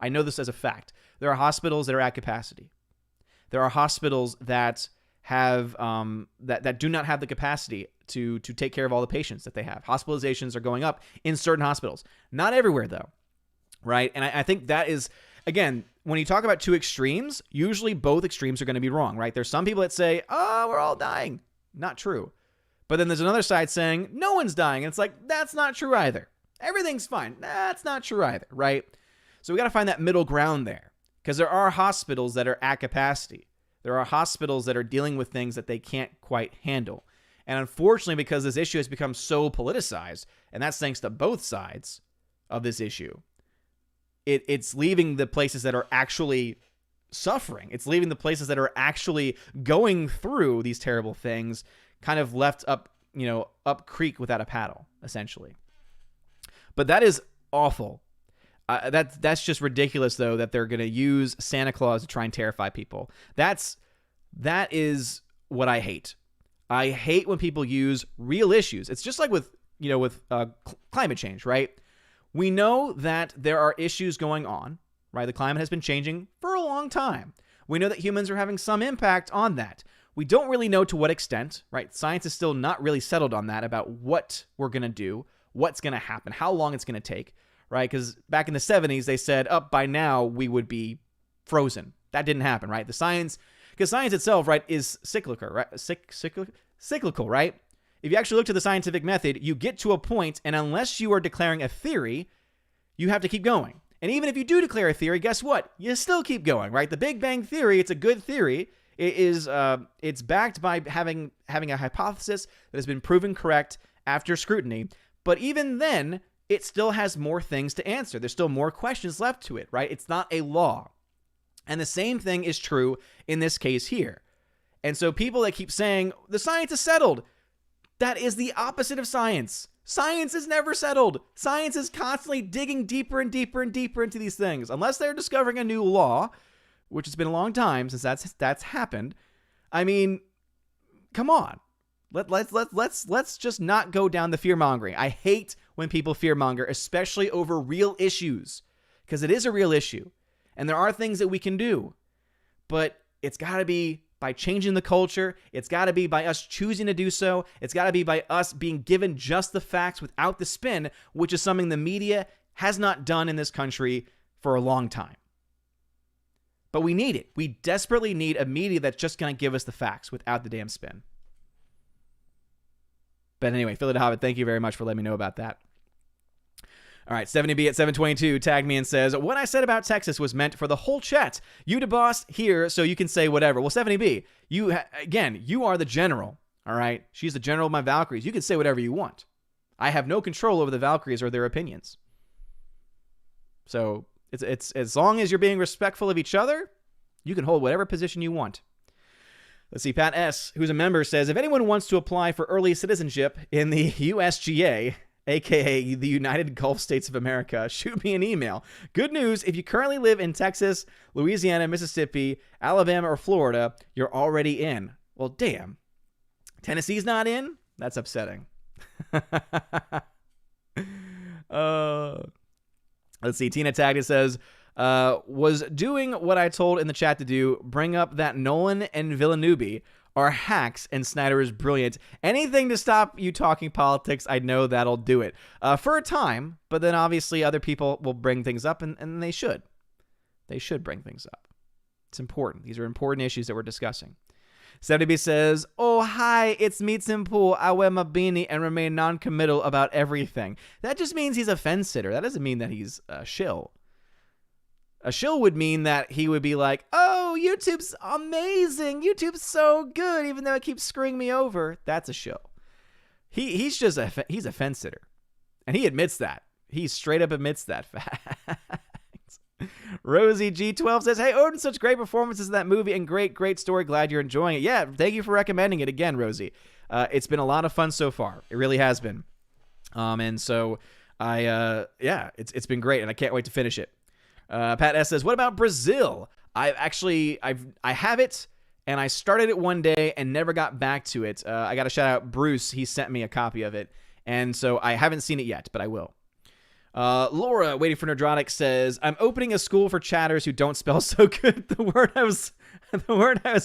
I know this as a fact. There are hospitals that are at capacity. There are hospitals that have that do not have the capacity to take care of all the patients that they have. Hospitalizations are going up in certain hospitals. Not everywhere, though, right? And I think that is, again, when you talk about two extremes, usually both extremes are going to be wrong, right? There's some people that say, oh, we're all dying. Not true. But then there's another side saying, no one's dying. And it's like, that's not true either. Everything's fine. That's not true either, right? So we got to find that middle ground there, because there are hospitals that are at capacity. There are hospitals that are dealing with things that they can't quite handle. And unfortunately, because this issue has become so politicized, and that's thanks to both sides of this issue, it's leaving the places that are actually suffering. It's leaving the places that are actually going through these terrible things kind of left up creek without a paddle, essentially. But that is awful. That's just ridiculous, though, that they're going to use Santa Claus to try and terrify people. That is what I hate. I hate when people use real issues. It's just like with climate change, right? We know that there are issues going on, right? The climate has been changing for a long time. We know that humans are having some impact on that. We don't really know to what extent, right? Science is still not really settled on that, about what we're going to do, what's going to happen, how long it's going to take, right? Because back in the 70s, they said, by now we would be frozen. That didn't happen, right? Because science itself, right, is cyclical, right? Cyclical, right? If you actually look to the scientific method, you get to a point, and unless you are declaring a theory, you have to keep going. And even if you do declare a theory, guess what? You still keep going, right? The Big Bang Theory, it's a good theory. It's backed by having a hypothesis that has been proven correct after scrutiny. But even then, it still has more things to answer. There's still more questions left to it, right? It's not a law. And the same thing is true in this case here. And so people that keep saying, the science is settled, that is the opposite of science. Science is never settled. Science is constantly digging deeper and deeper and deeper into these things. Unless they're discovering a new law, which has been a long time since that's happened. I mean, come on. Let's just not go down the fear-mongering. I hate when people fear-monger, especially over real issues, because it is a real issue. And there are things that we can do, but it's got to be by changing the culture. It's got to be by us choosing to do so. It's got to be by us being given just the facts without the spin, which is something the media has not done in this country for a long time. But we need it. We desperately need a media that's just going to give us the facts without the damn spin. But anyway, Philly the Hobbit, thank you very much for letting me know about that. All right, 70B at 722 tagged me and says, what I said about Texas was meant for the whole chat. You the boss here, so you can say whatever. Well, 70B, you are the general, all right? She's the general of my Valkyries. You can say whatever you want. I have no control over the Valkyries or their opinions. So it's as long as you're being respectful of each other, you can hold whatever position you want. Let's see, Pat S., who's a member, says, if anyone wants to apply for early citizenship in the USGA, a.k.a. the United Gulf States of America, shoot me an email. Good news, if you currently live in Texas, Louisiana, Mississippi, Alabama, or Florida, you're already in. Well, damn. Tennessee's not in? That's upsetting. Let's see, Tina tagged it, says, was doing what I told in the chat to do, bring up that Nolan and Villeneuve are hacks and Snyder is brilliant. Anything to stop you talking politics, I know that'll do it. For a time, but then obviously other people will bring things up, and they should. They should bring things up. It's important. These are important issues that we're discussing. 70B says, oh, hi, it's me, Simple. I wear my beanie and remain non-committal about everything. That just means he's a fence sitter. That doesn't mean that he's a shill. A shill would mean that he would be like, oh, YouTube's amazing. YouTube's so good, even though it keeps screwing me over. That's a shill. He's a fence sitter. And he admits that. He straight up admits that fact. Rosie G12 says, hey, Odin, such great performances in that movie and great story. Glad you're enjoying it. Yeah, thank you for recommending it again, Rosie. It's been a lot of fun so far. It really has been. And so it's been great, and I can't wait to finish it. Pat S says, what about Brazil? I have it, and I started it one day and never got back to it. I got to shout out Bruce. He sent me a copy of it, and so I haven't seen it yet, but I will. Laura, waiting for Nerdrotic, says, I'm opening a school for chatters who don't spell so good. The word I was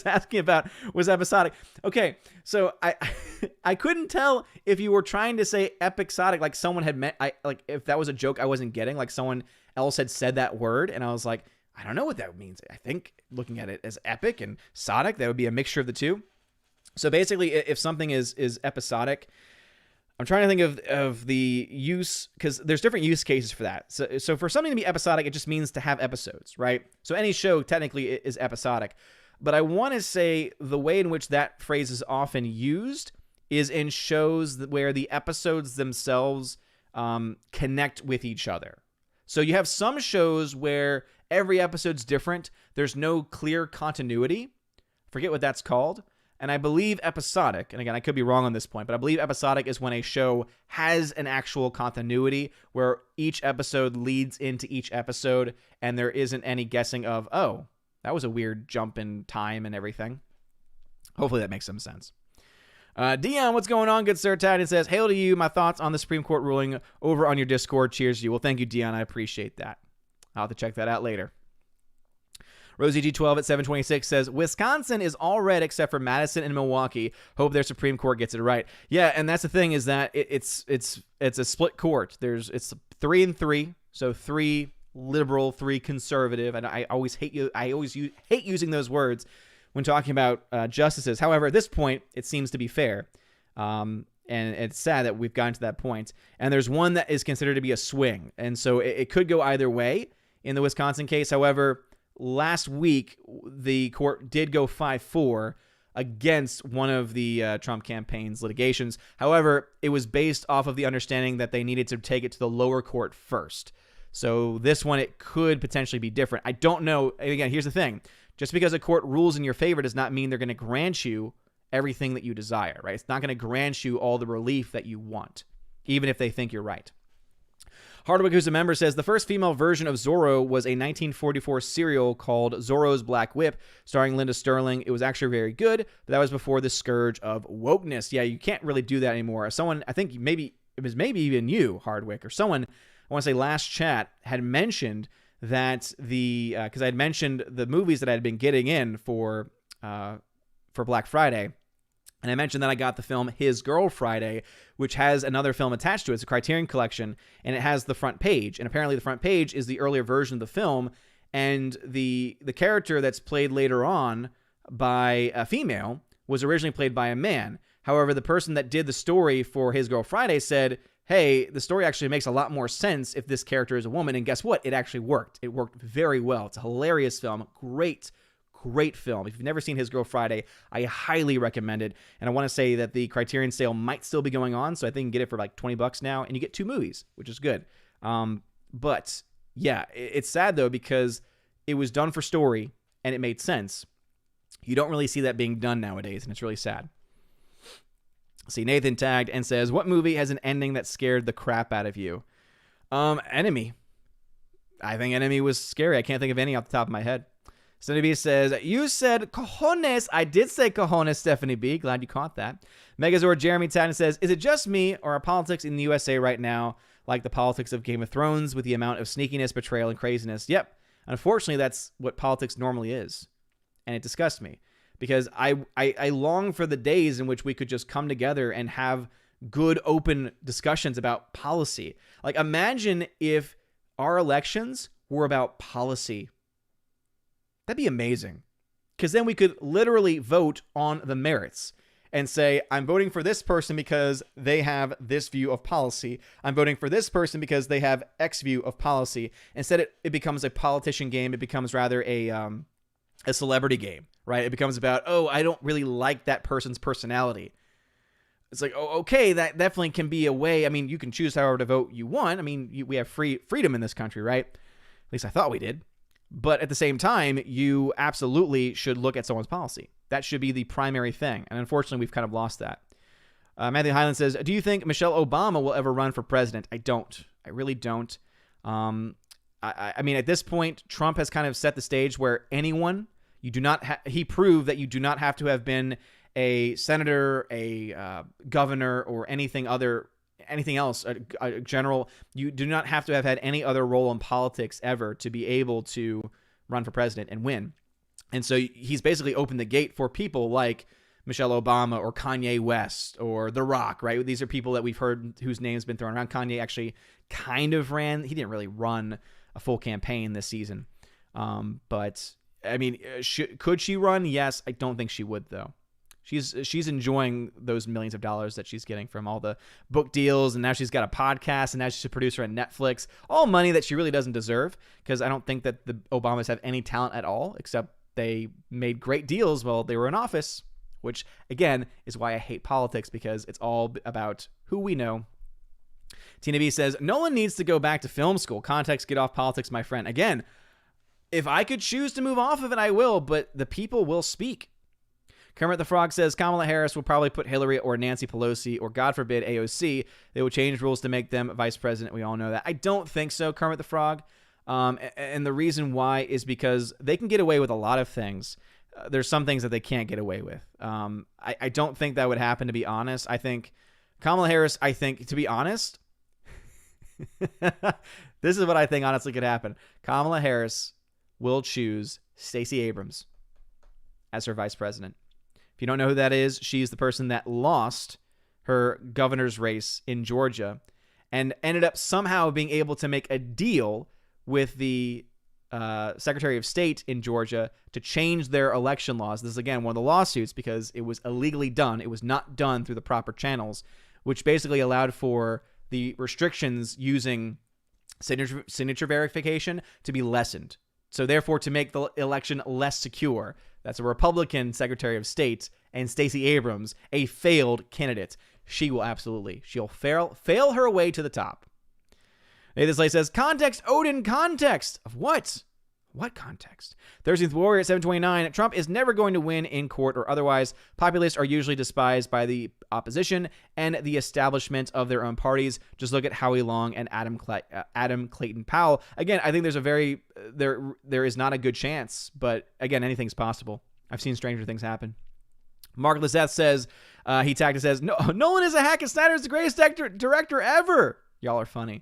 asking about was episodic. Okay, so I couldn't tell if you were trying to say episodic, like someone had meant, like if that was a joke I wasn't getting, like someone else had said that word, and I was like, I don't know what that means. I think looking at it as epic and sodic, that would be a mixture of the two. So basically, if something is episodic, I'm trying to think of the use, because there's different use cases for that. So for something to be episodic, it just means to have episodes, right? So any show technically is episodic. But I want to say the way in which that phrase is often used is in shows where the episodes themselves connect with each other. So you have some shows where every episode's different. There's no clear continuity. Forget what that's called. And I believe episodic, and again, I could be wrong on this point, but I believe episodic is when a show has an actual continuity where each episode leads into each episode and there isn't any guessing of, oh, that was a weird jump in time and everything. Hopefully that makes some sense. Dion, what's going on, good sir? Titan says, hail to you. My thoughts on the Supreme Court ruling over on your Discord. Cheers to you. Well, thank you, Dion. I appreciate that. I'll have to check that out later. Rosie G12 at 726 says, Wisconsin is all red except for Madison and Milwaukee. Hope their Supreme Court gets it right. Yeah, and that's the thing is that it's a split court. It's 3-3, so 3 liberal, 3 conservative. And I always hate using those words when talking about justices. However, at this point, it seems to be fair. And it's sad that we've gotten to that point. And there's one that is considered to be a swing. And so it could go either way. in the Wisconsin case. However, last week, the court did go 5-4 against one of the Trump campaign's litigations. However, it was based off of the understanding that they needed to take it to the lower court first. So this one, it could potentially be different. I don't know. And again, here's the thing. Just because a court rules in your favor does not mean they're going to grant you everything that you desire, right? It's not going to grant you all the relief that you want, even if they think you're right. Hardwick, who's a member, says the first female version of Zorro was a 1944 serial called Zorro's Black Whip, starring Linda Sterling. It was actually very good, but that was before the scourge of wokeness. Yeah, you can't really do that anymore. Someone, I think maybe it was even you, Hardwick, or someone, I want to say last chat, had mentioned that because I had mentioned the movies that I had been getting in for Black Friday. And I mentioned that I got the film His Girl Friday, which has another film attached to it. It's a Criterion Collection, and it has the front page. And apparently the front page is the earlier version of the film, and the character that's played later on by a female was originally played by a man. However, the person that did the story for His Girl Friday said, hey, the story actually makes a lot more sense if this character is a woman. And guess what? It actually worked. It worked very well. It's a hilarious film. Great film. If you've never seen His Girl Friday, I highly recommend it. And I want to say that the Criterion sale might still be going on, so I think you can get it for like $20 now, and you get 2 movies, which is good. But yeah, it's sad though, because it was done for story and it made sense. You don't really see that being done nowadays, and it's really sad. See, Nathan tagged and says, what movie has an ending that scared the crap out of you? Enemy. I think Enemy was scary. I can't think of any off the top of my head. Stephanie B says, you said cojones. I did say cojones, Stephanie B. Glad you caught that. Megazord Jeremy Tatten says, is it just me, or are politics in the USA right now like the politics of Game of Thrones with the amount of sneakiness, betrayal, and craziness? Yep. Unfortunately, that's what politics normally is. And it disgusts me, because I long for the days in which we could just come together and have good, open discussions about policy. Like, imagine if our elections were about policy. That'd be amazing, because then we could literally vote on the merits and say, I'm voting for this person because they have this view of policy. I'm voting for this person because they have X view of policy. Instead, it becomes a politician game. It becomes rather a celebrity game, right? It becomes about, oh, I don't really like that person's personality. It's like, oh, okay, that definitely can be a way. I mean, you can choose however to vote you want. I mean, we have freedom in this country, right? At least I thought we did. But at the same time, you absolutely should look at someone's policy. That should be the primary thing. And unfortunately, we've kind of lost that. Matthew Highland says, do you think Michelle Obama will ever run for president? I don't. I really don't. I mean, at this point, Trump has kind of set the stage where anyone, you do not he proved that you do not have to have been a senator, a governor, or anything else, a general. You do not have to have had any other role in politics ever to be able to run for president and win. And so he's basically opened the gate for people like Michelle Obama or Kanye West or The Rock, right? These are people that we've heard whose names been thrown around. Kanye actually kind of ran. He didn't really run a full campaign this season. But I mean, could she run? Yes. I don't think she would, though. She's enjoying those millions of dollars that she's getting from all the book deals, and now she's got a podcast, and now she's a producer on Netflix. All money that she really doesn't deserve, because I don't think that the Obamas have any talent at all, except they made great deals while they were in office, which, again, is why I hate politics, because it's all about who we know. Tina B says, Nolan needs to go back to film school. Context, get off politics, my friend. Again, if I could choose to move off of it, I will, but the people will speak. Kermit the Frog says Kamala Harris will probably put Hillary or Nancy Pelosi or, God forbid, AOC. They will change rules to make them vice president. We all know that. I don't think so, Kermit the Frog. And the reason why is because they can get away with a lot of things. There's some things that they can't get away with. I don't think that would happen, to be honest. I think Kamala Harris, to be honest, this is what I think honestly could happen. Kamala Harris will choose Stacey Abrams as her vice president. If you don't know who that is, she's the person that lost her governor's race in Georgia and ended up somehow being able to make a deal with the Secretary of State in Georgia to change their election laws. This is, again, one of the lawsuits because it was illegally done. It was not done through the proper channels, which basically allowed for the restrictions using signature verification to be lessened. So therefore, to make the election less secure. That's a Republican Secretary of State, and Stacey Abrams, a failed candidate. She'll fail her way to the top. Nathan Slay says, context, Odin, context. Of what? What context? 13th Warrior at 729. Trump is never going to win in court or otherwise. Populists are usually despised by the opposition and the establishment of their own parties. Just look at Howie Long and Adam Clayton Powell. Again, I think there is not a good chance, but again, anything's possible. I've seen stranger things happen. Mark Lizeth says, he tagged and says, no, Nolan is a hack and Snyder is the greatest director ever. Y'all are funny.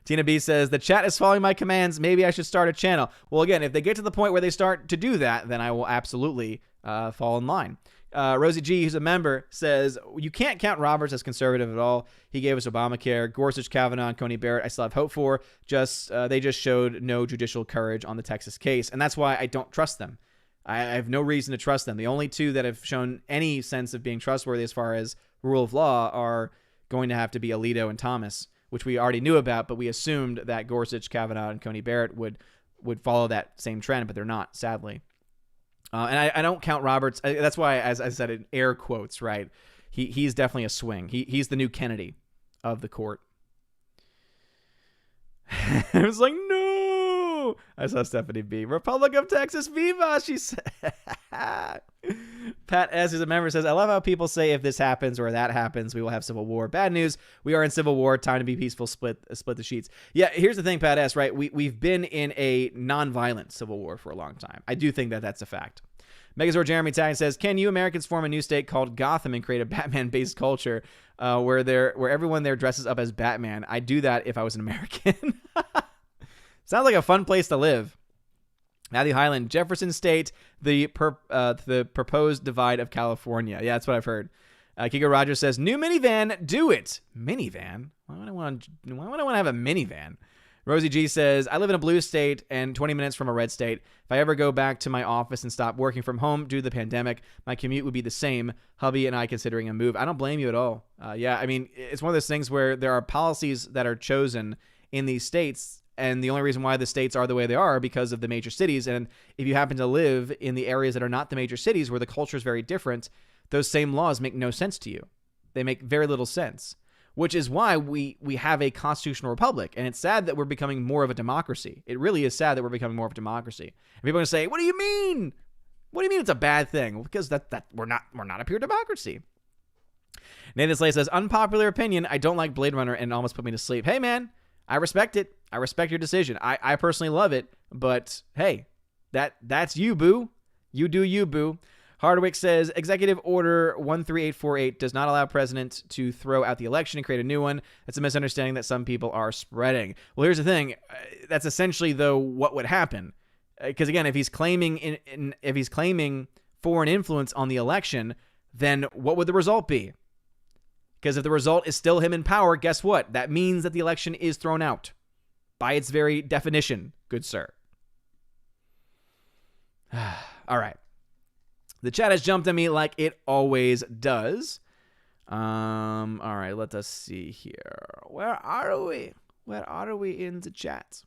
Tina B says, the chat is following my commands. Maybe I should start a channel. Well, again, if they get to the point where they start to do that, then I will absolutely fall in line. Rosie G, who's a member, says, you can't count Roberts as conservative at all. He gave us Obamacare, Gorsuch, Kavanaugh, and Coney Barrett. I still have hope for. They just showed no judicial courage on the Texas case, and that's why I don't trust them. I have no reason to trust them. The only two that have shown any sense of being trustworthy as far as rule of law are going to have to be Alito and Thomas, which we already knew about, but we assumed that Gorsuch, Kavanaugh, and Coney Barrett would follow that same trend, but they're not, sadly. And I don't count Roberts. That's why, as I said in air quotes, right? He's definitely a swing. He's the new Kennedy of the court. I was like, no. I saw Stephanie B. Republic of Texas, viva, she said. Pat S., who's a member, says, I love how people say if this happens or that happens, we will have civil war. Bad news. We are in civil war. Time to be peaceful. Split the sheets. Yeah, here's the thing, Pat S., right? We've been in a non-violent civil war for a long time. I do think that that's a fact. Megazord Jeremy Tag says, can you Americans form a new state called Gotham and create a Batman-based culture where everyone there dresses up as Batman? I'd do that if I was an American. Sounds like a fun place to live. Matthew Highland, Jefferson State, the proposed divide of California. Yeah, that's what I've heard. Kiko Rogers says, new minivan, do it. Minivan? Why would I want to have a minivan? Rosie G says, I live in a blue state and 20 minutes from a red state. If I ever go back to my office and stop working from home due to the pandemic, my commute would be the same. Hubby and I considering a move. I don't blame you at all. Yeah, I mean, it's one of those things where there are policies that are chosen in these states, and the only reason why the states are the way they are because of the major cities. And if you happen to live in the areas that are not the major cities where the culture is very different, those same laws make no sense to you. They make very little sense, which is why we have a constitutional republic. And it's sad that we're becoming more of a democracy. It really is sad that we're becoming more of a democracy. And people are going to say, what do you mean? What do you mean it's a bad thing? Well, because that we're not a pure democracy. Nathan Slay says, unpopular opinion. I don't like Blade Runner and it almost put me to sleep. Hey, man, I respect it. I respect your decision. I personally love it, but hey, that's you, boo. You do you, boo. Hardwick says, Executive Order 13848 does not allow president to throw out the election and create a new one. That's a misunderstanding that some people are spreading. Well, here's the thing. That's essentially, though, what would happen. Because, again, if he's claiming foreign influence on the election, then what would the result be? Because if the result is still him in power, guess what? That means that the election is thrown out. By its very definition, good sir. All right. The chat has jumped on me like it always does. All right, let us see here. Where are we? Where are we in the chat?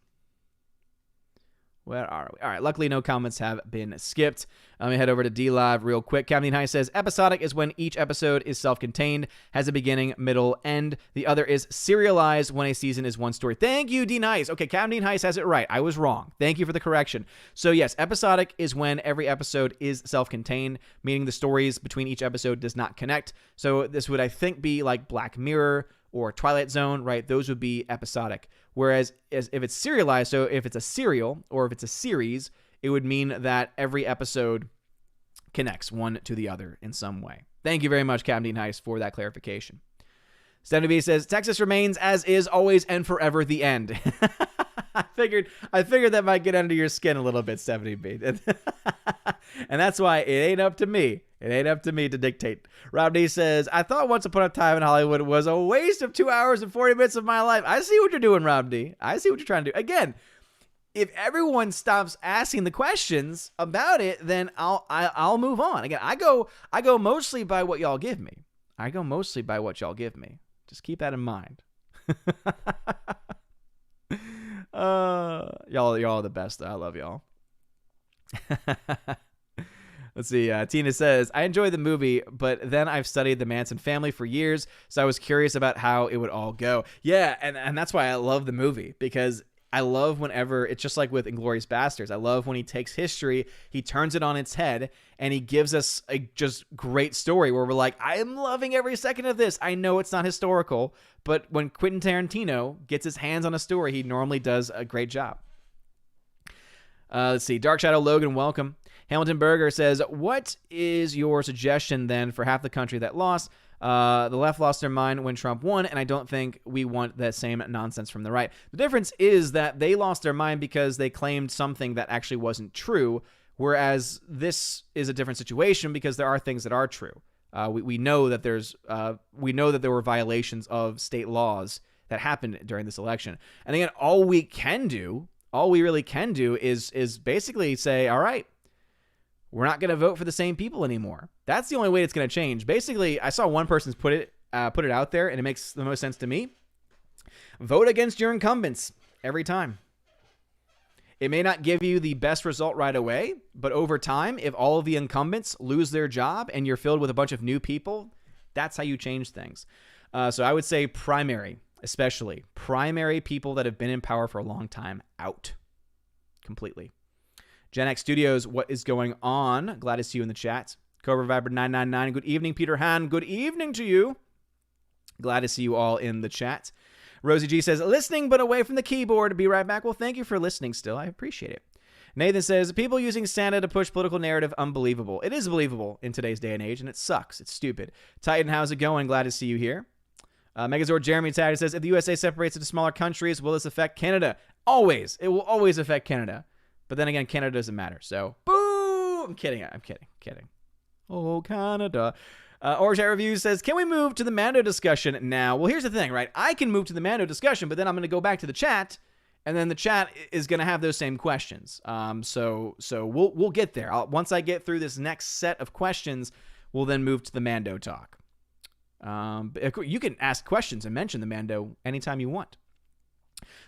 Where are we? All right, luckily no comments have been skipped. Let me head over to D-Live real quick. Captain High says, episodic is when each episode is self-contained, has a beginning, middle, end. The other is serialized when a season is one story. Thank you, D-Nice. Okay, Captain High has it right. I was wrong. Thank you for the correction. So yes, episodic is when every episode is self-contained, meaning the stories between each episode does not connect. So this would, I think, be like Black Mirror or Twilight Zone, right? Those would be episodic. Whereas if it's serialized, so if it's a serial or if it's a series, it would mean that every episode connects one to the other in some way. Thank you very much, Captain Dean Heiss, for that clarification. Stephanie B says, Texas remains as is, always and forever, the end. I figured that might get under your skin a little bit, Stephanie B. And that's why it ain't up to me. It ain't up to me to dictate. Rob D says, I thought Once Upon a Time in Hollywood was a waste of 2 hours and 40 minutes of my life. I see what you're doing, Rob D. I see what you're trying to do. Again, if everyone stops asking the questions about it, then I'll move on. Again, I go mostly by what y'all give me. Just keep that in mind. Y'all are the best. I love y'all. Let's see. Tina says, I enjoyed the movie, but then I've studied the Manson family for years, so I was curious about how it would all go. Yeah, and that's why I love the movie, because I love whenever, it's just like with Inglourious Basterds, I love when he takes history, he turns it on its head, and he gives us a just great story where we're like, I am loving every second of this. I know it's not historical, but when Quentin Tarantino gets his hands on a story, he normally does a great job. Let's see. Dark Shadow Logan, welcome. Hamilton Berger says, what is your suggestion then for half the country that lost? The left lost their mind when Trump won, and I don't think we want that same nonsense from the right. The difference is that they lost their mind because they claimed something that actually wasn't true, whereas this is a different situation because there are things that are true. We know that there were violations of state laws that happened during this election. And again, all we really can do is basically say, all right, we're not going to vote for the same people anymore. That's the only way it's going to change. Basically, I saw one person put it out there, and it makes the most sense to me. Vote against your incumbents every time. It may not give you the best result right away, but over time, if all of the incumbents lose their job and you're filled with a bunch of new people, that's how you change things. So I would say especially primary people that have been in power for a long time, out completely. Gen X Studios, what is going on? Glad to see you in the chat. Cobra Viber 999, good evening. Peter Han, good evening to you. Glad to see you all in the chat. Rosie G says, listening but away from the keyboard. Be right back. Well, thank you for listening still. I appreciate it. Nathan says, people using Santa to push political narrative, unbelievable. It is believable in today's day and age, and it sucks. It's stupid. Titan, how's it going? Glad to see you here. Megazord Jeremy Tag says, if the USA separates into smaller countries, will this affect Canada? Always. It will always affect Canada. But then again, Canada doesn't matter. So, boo! I'm kidding. Oh, Canada. Orange Reviews says, can we move to the Mando discussion now? Well, here's the thing, right? I can move to the Mando discussion, but then I'm going to go back to the chat, and then the chat is going to have those same questions. So we'll get there. Once I get through this next set of questions, we'll then move to the Mando talk. You can ask questions and mention the Mando anytime you want.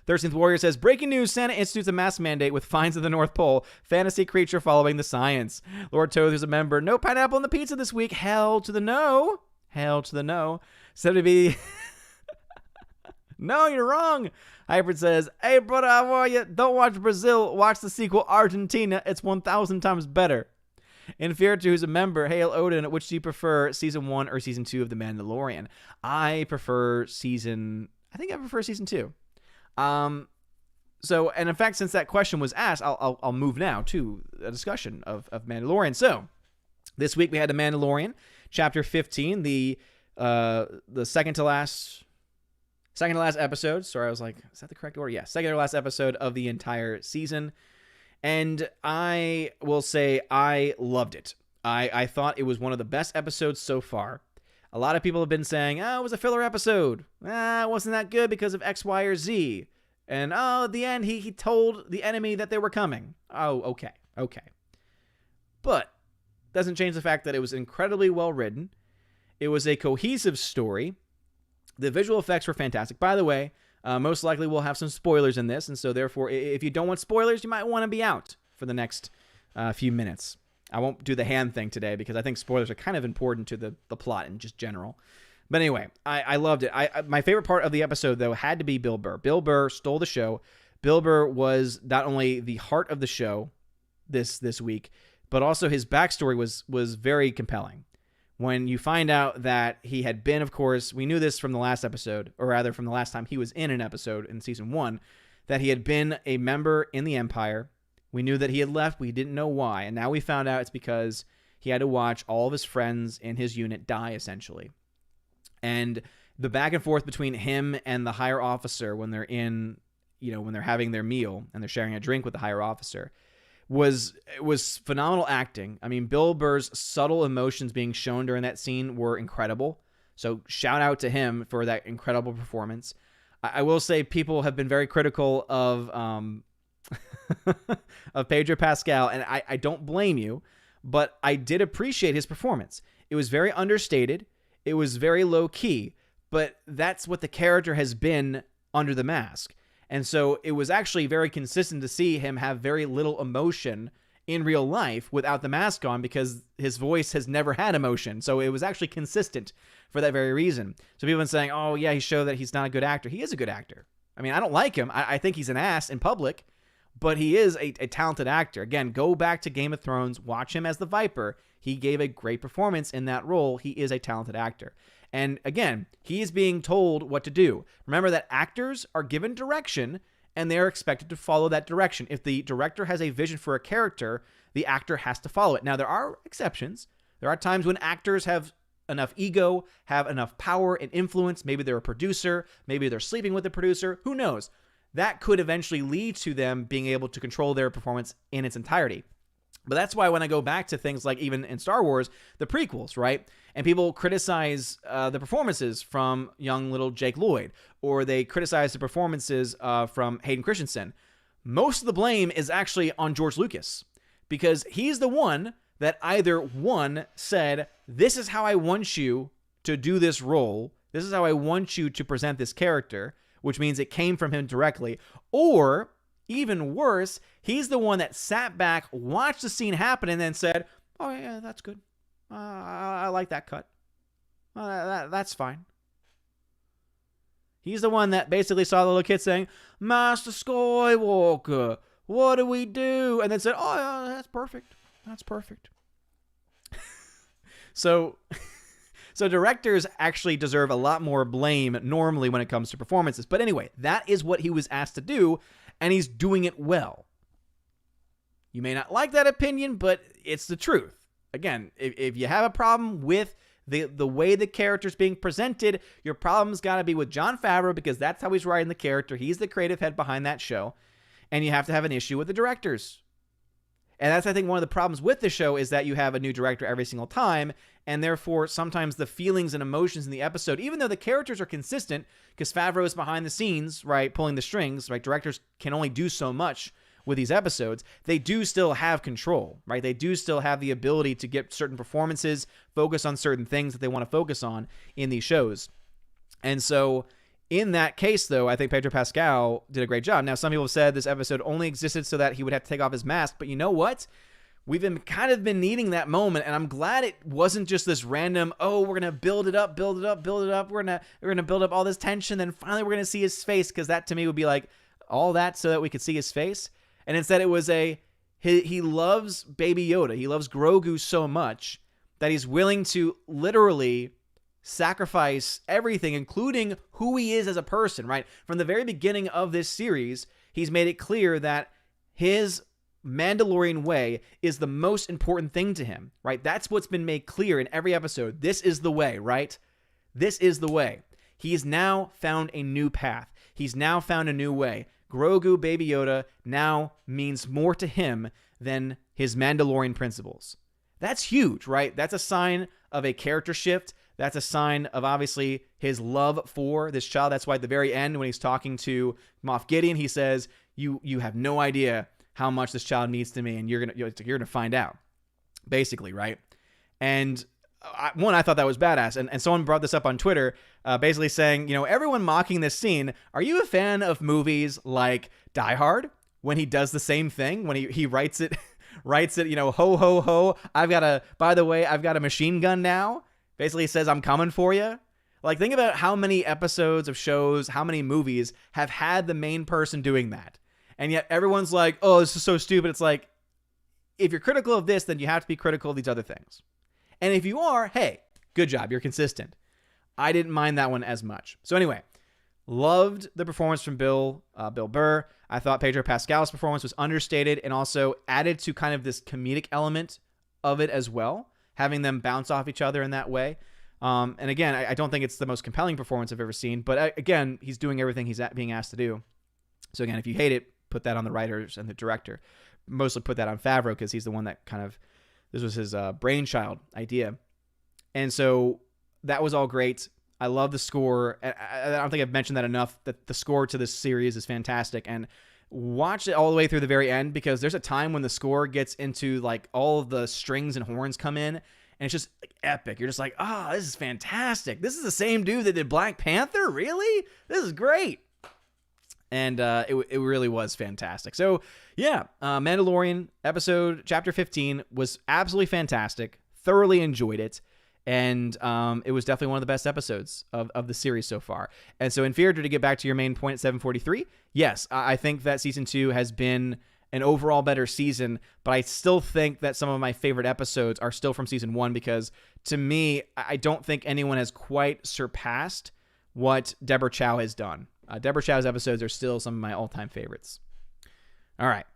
13th Warrior says, breaking news, Santa institutes a mask mandate with fines at the North Pole. Fantasy creature following the science. Lord Toth is a member. No pineapple on the pizza this week. Hell to the no. Hell to the no. Said to be... No, you're wrong. Hybrid says, hey, brother, how are you? Don't watch Brazil. Watch the sequel Argentina. It's 1,000 times better. Inferior to who's a member. Hail Odin. Which do you prefer, season 1 or season 2 of The Mandalorian? I prefer season 2. So, and in fact, since that question was asked, I'll move now to a discussion of Mandalorian. So, this week we had The Mandalorian, chapter 15, the second to last episode. Sorry, I was like, is that the correct order? Yeah, second to last episode of the entire season. And I will say I loved it. I thought it was one of the best episodes so far. A lot of people have been saying, it was a filler episode. It wasn't that good because of X, Y, or Z. And, at the end, he told the enemy that they were coming. Oh, okay. But doesn't change the fact that it was incredibly well written. It was a cohesive story. The visual effects were fantastic. By the way, most likely we'll have some spoilers in this. And so, therefore, if you don't want spoilers, you might want to be out for the next few minutes. I won't do the hand thing today because I think spoilers are kind of important to the plot in just general. But anyway, I loved it. My favorite part of the episode, though, had to be Bill Burr. Bill Burr stole the show. Bill Burr was not only the heart of the show this week, but also his backstory was very compelling. When you find out that he had been, of course, we knew this from the last episode, or rather from the last time he was in an episode in season 1, that he had been a member in the Empire. We knew that he had left. We didn't know why. And now we found out it's because he had to watch all of his friends in his unit die, essentially. And the back and forth between him and the higher officer when they're when they're having their meal and they're sharing a drink with the higher officer was phenomenal acting. I mean, Bill Burr's subtle emotions being shown during that scene were incredible. So shout out to him for that incredible performance. I will say people have been very critical of of Pedro Pascal, and I don't blame you, but I did appreciate his performance. It was very understated. It was very low key, but that's what the character has been under the mask. And so it was actually very consistent to see him have very little emotion in real life without the mask on, because his voice has never had emotion. So it was actually consistent for that very reason. So people have been saying, oh yeah, he showed that he's not a good actor. He is a good actor. I mean, I don't like him. I think he's an ass in public, but he is a talented actor. Again, go back to Game of Thrones, watch him as the Viper. He gave a great performance in that role. He is a talented actor. And again, he is being told what to do. Remember that actors are given direction, and they're expected to follow that direction. If the director has a vision for a character, the actor has to follow it. Now, there are exceptions. There are times when actors have enough ego, have enough power and influence. Maybe they're a producer. Maybe they're sleeping with the producer. Who knows? That could eventually lead to them being able to control their performance in its entirety. But that's why when I go back to things like even in Star Wars, the prequels, right? And people criticize the performances from young little Jake Lloyd, or they criticize the performances from Hayden Christensen. Most of the blame is actually on George Lucas, because he's the one that either one said, this is how I want you to do this role. This is how I want you to present this character, which means it came from him directly. Or even worse, he's the one that sat back, watched the scene happen, and then said, oh yeah, that's good. I like that cut. That's fine. He's the one that basically saw the little kid saying, Master Skywalker, what do we do? And then said, oh yeah, that's perfect. That's perfect. So directors actually deserve a lot more blame normally when it comes to performances. But anyway, that is what he was asked to do, and he's doing it well. You may not like that opinion, but it's the truth. Again, if you have a problem with the way the character's being presented, your problem's got to be with Jon Favreau, because that's how he's writing the character. He's the creative head behind that show. And you have to have an issue with the directors. And that's, I think, one of the problems with the show, is that you have a new director every single time, and therefore sometimes the feelings and emotions in the episode, even though the characters are consistent, because Favreau is behind the scenes, right, pulling the strings, right, directors can only do so much with these episodes, they do still have control, right? They do still have the ability to get certain performances, focus on certain things that they want to focus on in these shows. And so in that case, though, I think Pedro Pascal did a great job. Now, some people have said this episode only existed so that he would have to take off his mask, but you know what? We've been needing that moment, and I'm glad it wasn't just this random, oh, we're gonna build it up. We're gonna build up all this tension, then finally we're gonna see his face, because that to me would be like all that so that we could see his face. And instead it was he loves Baby Yoda. He loves Grogu so much that he's willing to literally sacrifice everything, including who he is as a person, right? From the very beginning of this series, he's made it clear that his Mandalorian way is the most important thing to him, right? That's what's been made clear in every episode. This is the way, right? This is the way. He's now found a new path. He's now found a new way. Grogu, Baby Yoda, now means more to him than his Mandalorian principles. That's huge, right? That's a sign of a character shift. That's a sign of, obviously, his love for this child. That's why at the very end, when he's talking to Moff Gideon, he says, you have no idea how much this child means to me, and you're gonna find out, basically, right? And I thought that was badass, and someone brought this up on Twitter, basically saying, everyone mocking this scene, are you a fan of movies like Die Hard, when he does the same thing, when he writes it, ho, ho, ho, I've got a machine gun now, basically he says, I'm coming for you. Like, think about how many episodes of shows, how many movies have had the main person doing that. And yet everyone's like, oh, this is so stupid. It's like, if you're critical of this, then you have to be critical of these other things. And if you are, hey, good job. You're consistent. I didn't mind that one as much. So anyway, loved the performance from Bill Burr. I thought Pedro Pascal's performance was understated and also added to kind of this comedic element of it as well, having them bounce off each other in that way. And again, I don't think it's the most compelling performance I've ever seen, but again, he's doing everything he's being asked to do. So again, if you hate it, put that on the writers and the director. Mostly put that on Favreau, because he's the one that this was his brainchild idea. And so that was all great. I love the score. I don't think I've mentioned that enough, that the score to this series is fantastic. And watch it all the way through the very end, because there's a time when the score gets into like all of the strings and horns come in, and it's just like epic. You're just like, this is fantastic. This is the same dude that did Black Panther? Really? This is great. And it really was fantastic. So, yeah, Mandalorian episode chapter 15 was absolutely fantastic. Thoroughly enjoyed it. And it was definitely one of the best episodes of the series so far. And so, Inferior, to get back to your main point at 743, yes, I think that season 2 has been an overall better season, but I still think that some of my favorite episodes are still from season 1 because, to me, I don't think anyone has quite surpassed what Deborah Chow has done. Deborah Chow's episodes are still some of my all-time favorites. All right.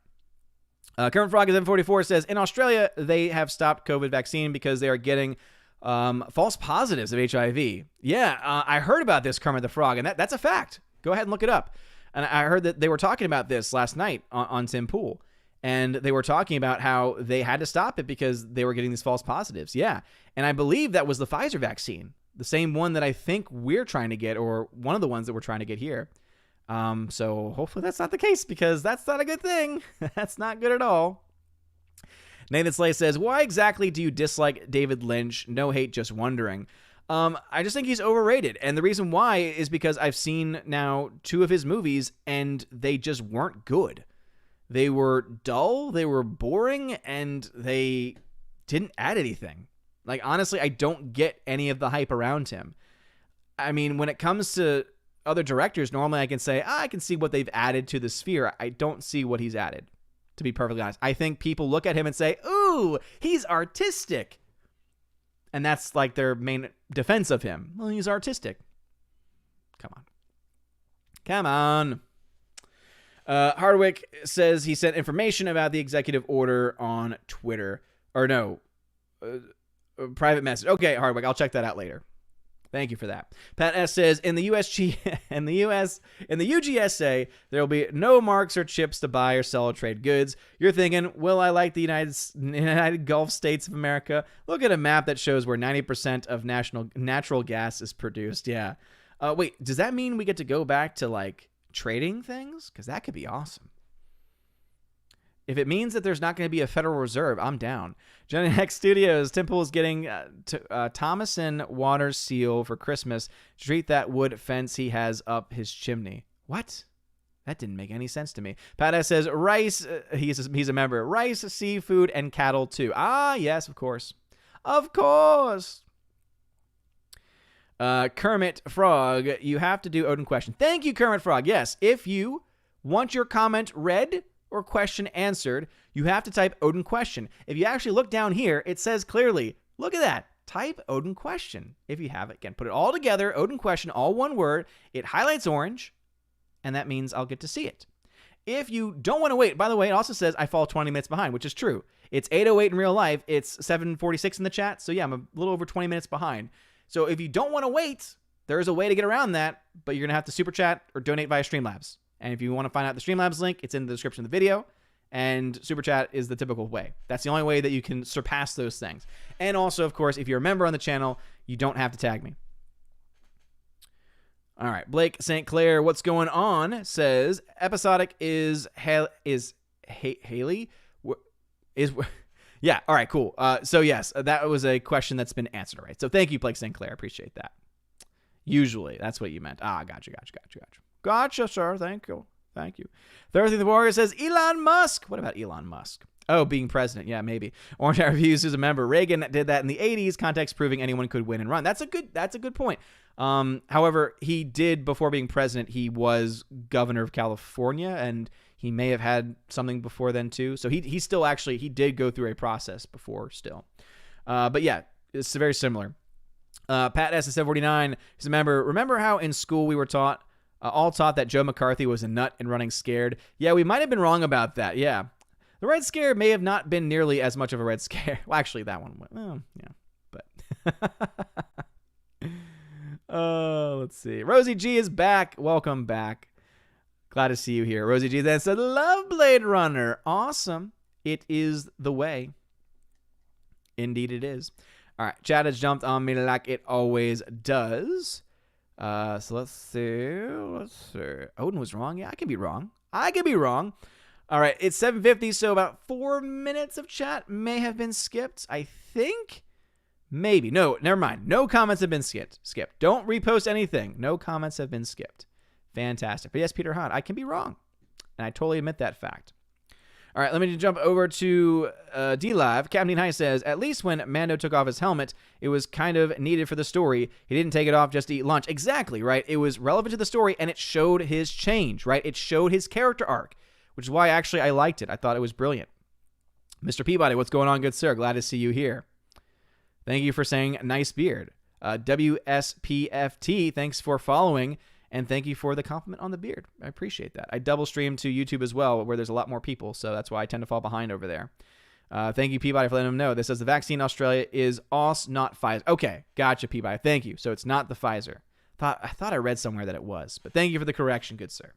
Current Frog at 744 says, in Australia, they have stopped COVID vaccine because they are getting false positives of HIV. Yeah, I heard about this, Kermit the Frog, and that's a fact. Go ahead and look it up. And I heard that they were talking about this last night on Tim Pool. And they were talking about how they had to stop it because they were getting these false positives. Yeah. And I believe that was the Pfizer vaccine. The same one that I think we're trying to get, or one of the ones that we're trying to get here. So hopefully that's not the case, because that's not a good thing. That's not good at all. Nathan Slay says, why exactly do you dislike David Lynch? No hate, just wondering. I just think he's overrated. And the reason why is because I've seen now 2 of his movies, and they just weren't good. They were dull, they were boring, and they didn't add anything. Like, honestly, I don't get any of the hype around him. I mean, when it comes to other directors, normally I can say, I can see what they've added to the sphere. I don't see what he's added, to be perfectly honest. I think people look at him and say, ooh, he's artistic. And that's like their main defense of him. Well, he's artistic. Come on. Hardwick says he sent information about the executive order on Twitter. Or no, private message. Okay, Hardwick, I'll check that out later. Thank you for that. Pat S says, in the UGSA, there will be no marks or chips to buy or sell or trade goods. You're thinking, will I like the United Gulf States of America? Look at a map that shows where 90% of natural gas is produced. Yeah. Wait, does that mean we get to go back to, like, trading things? Because that could be awesome. If it means that there's not going to be a Federal Reserve, I'm down. Johnny X Studios, Temple is getting Thomason water seal for Christmas to treat that wood fence he has up his chimney. What? That didn't make any sense to me. Pat S says, rice, he's a member, rice, seafood, and cattle too. Ah, yes, of course. Of course. Kermit Frog, you have to do Odin question. Thank you, Kermit Frog. Yes, if you want your comment read or question answered, you have to type Odin question. If you actually look down here, it says clearly, look at that, type Odin question. If you have it, again, put it all together, Odin question, all one word, it highlights orange, and that means I'll get to see it. If you don't want to wait, by the way, it also says I fall 20 minutes behind, which is true. It's 8:08 in real life, it's 7:46 in the chat, so yeah, I'm a little over 20 minutes behind. So if you don't want to wait, there's a way to get around that, but you're going to have to super chat or donate via Streamlabs. And if you want to find out the Streamlabs link, it's in the description of the video. And Super Chat is the typical way. That's the only way that you can surpass those things. And also, of course, if you're a member on the channel, you don't have to tag me. All right. Blake St. Clair, what's going on? Says, episodic is Haley? Yeah. All right, cool. So, yes, that was a question that's been answered. All right. So, thank you, Blake St. Clair. I appreciate that. Usually, that's what you meant. Ah, gotcha. Gotcha, sir. Thank you. Thursday the Warrior says, Elon Musk. What about Elon Musk? Oh, being president. Yeah, maybe. Orange Hat Reviews is a member. Reagan did that in the 80s. Context proving anyone could win and run. That's a good point. However, he did, before being president, he was governor of California, and he may have had something before then too. So he still actually, he did go through a process before still. But yeah, it's very similar. Pat S749 is a member. Remember how in school we were all taught that Joe McCarthy was a nut and running scared? Yeah, we might have been wrong about that. Yeah. The Red Scare may have not been nearly as much of a Red Scare. Well, actually, that one went. Oh, yeah. But. Let's see. Rosie G is back. Welcome back. Glad to see you here. Rosie G then said, love Blade Runner. Awesome. It is the way. Indeed it is. All right. Chat has jumped on me like it always does. So let's see. Odin was wrong. Yeah, I could be wrong. All right, it's 7:50, so about 4 minutes of chat may have been skipped. I think. Maybe. No, never mind. No comments have been skipped. Don't repost anything. No comments have been skipped. Fantastic. But yes, Peter Hahn, I can be wrong. And I totally admit that fact. All right, let me jump over to D-Live. Captain High says, at least when Mando took off his helmet, it was kind of needed for the story. He didn't take it off just to eat lunch. Exactly, right? It was relevant to the story, and it showed his change, right? It showed his character arc, which is why actually I liked it. I thought it was brilliant. Mr. Peabody, what's going on, good sir? Glad to see you here. Thank you for saying nice beard. WSPFT, thanks for following. And thank you for the compliment on the beard. I appreciate that. I double stream to YouTube as well, where there's a lot more people, so that's why I tend to fall behind over there. Thank you, Peabody, for letting them know. This says the vaccine in Australia is OS, not Pfizer. Okay, gotcha, Peabody. Thank you. So it's not the Pfizer. I thought I read somewhere that it was, but thank you for the correction, good sir.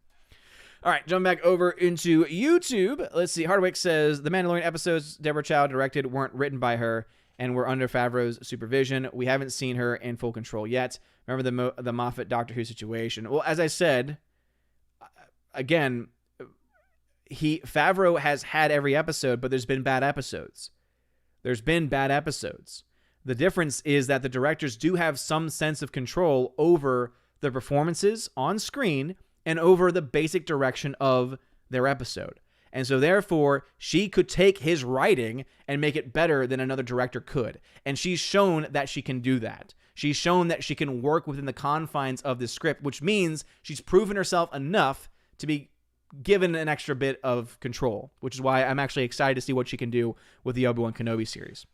All right, jumping back over into YouTube. Let's see. Hardwick says the Mandalorian episodes Deborah Chow directed weren't written by her and were under Favreau's supervision. We haven't seen her in full control yet. Remember the Moffat Doctor Who situation? Well, as I said, again, Favreau has had every episode, but there's been bad episodes. The difference is that the directors do have some sense of control over the performances on screen and over the basic direction of their episode. And so therefore, she could take his writing and make it better than another director could. And she's shown that she can do that. She's shown that she can work within the confines of this script, which means she's proven herself enough to be given an extra bit of control, which is why I'm actually excited to see what she can do with the Obi-Wan Kenobi series.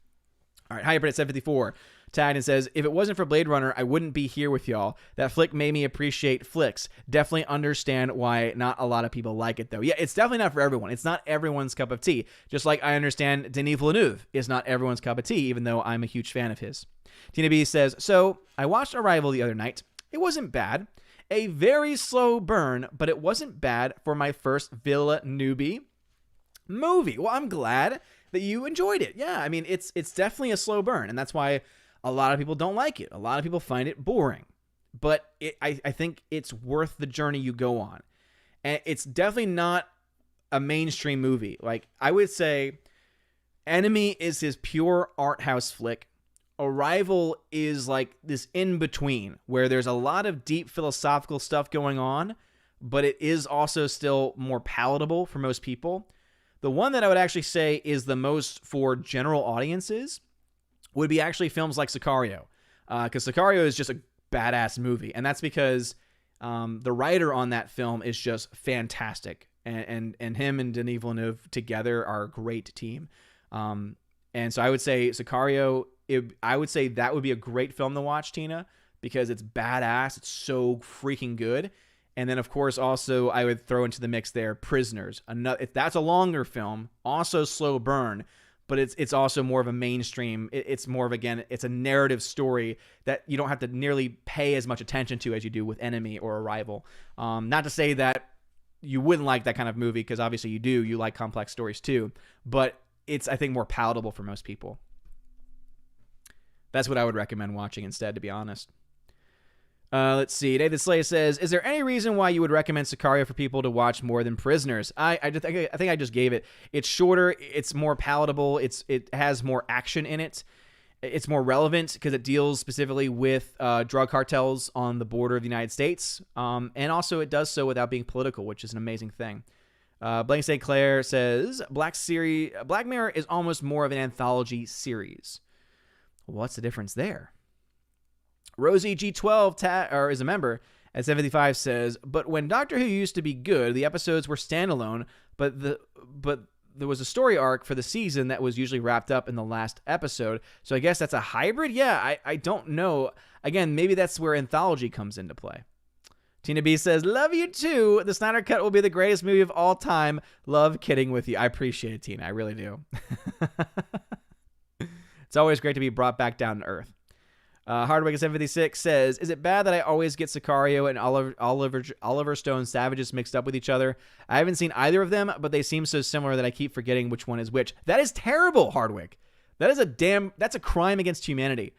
All right, Hybrid at 754 tagged and says, if it wasn't for Blade Runner, I wouldn't be here with y'all. That flick made me appreciate flicks. Definitely understand why not a lot of people like it, though. Yeah, it's definitely not for everyone. It's not everyone's cup of tea. Just like I understand Denis Villeneuve is not everyone's cup of tea, even though I'm a huge fan of his. Tina B says, so I watched Arrival the other night. It wasn't bad. A very slow burn, but it wasn't bad for my first Villeneuve movie. Well, I'm glad that you enjoyed it. Yeah, I mean, it's definitely a slow burn, and that's why a lot of people don't like it. A lot of people find it boring. But I think it's worth the journey you go on. And it's definitely not a mainstream movie. Like, I would say Enemy is his pure art house flick. Arrival is like this in-between where there's a lot of deep philosophical stuff going on, but it is also still more palatable for most people. The one that I would actually say is the most for general audiences would be actually films like Sicario, because Sicario is just a badass movie, and that's because the writer on that film is just fantastic, and him and Denis Villeneuve together are a great team. And so I would say Sicario, I would say that would be a great film to watch, Tina, because it's badass. It's so freaking good. And then, of course, also I would throw into the mix there Prisoners. If that's a longer film, also slow burn, but it's also more of a mainstream. It's more of, again, it's a narrative story that you don't have to nearly pay as much attention to as you do with Enemy or Arrival. Not to say that you wouldn't like that kind of movie, because obviously you do. You like complex stories too. But it's, I think, more palatable for most people. That's what I would recommend watching instead, to be honest. Let's see. David Slay says, is there any reason why you would recommend Sicario for people to watch more than Prisoners? I think I just gave it. It's shorter. It's more palatable. It has more action in it. It's more relevant because it deals specifically with drug cartels on the border of the United States. And also it does so without being political, which is an amazing thing. Blank St. Clair says, Black Mirror is almost more of an anthology series. What's the difference there? Rosie G12 is a member at 75 says, but when Doctor Who used to be good, the episodes were standalone, but there was a story arc for the season that was usually wrapped up in the last episode. So I guess that's a hybrid? Yeah, I don't know. Again, maybe that's where anthology comes into play. Tina B says, love you too. The Snyder Cut will be the greatest movie of all time. Love kidding with you. I appreciate it, Tina. I really do. It's always great to be brought back down to earth. Hardwick 756 says, is it bad that I always get Sicario and Oliver Stone Savages mixed up with each other? I haven't seen either of them, but they seem so similar that I keep forgetting which one is which. That is terrible, Hardwick. That's a crime against humanity.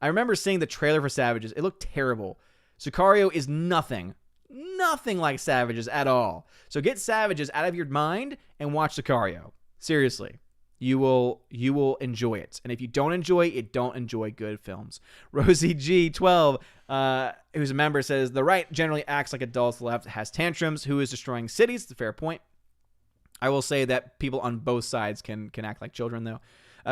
I remember seeing the trailer for Savages. It looked terrible. Sicario is nothing like Savages at all. So get Savages out of your mind and watch Sicario. Seriously. You will enjoy it. And if you don't enjoy it, don't enjoy good films. Rosie G12, who's a member, says, the right generally acts like adults. The left has tantrums. Who is destroying cities? It's a fair point. I will say that people on both sides can act like children, though.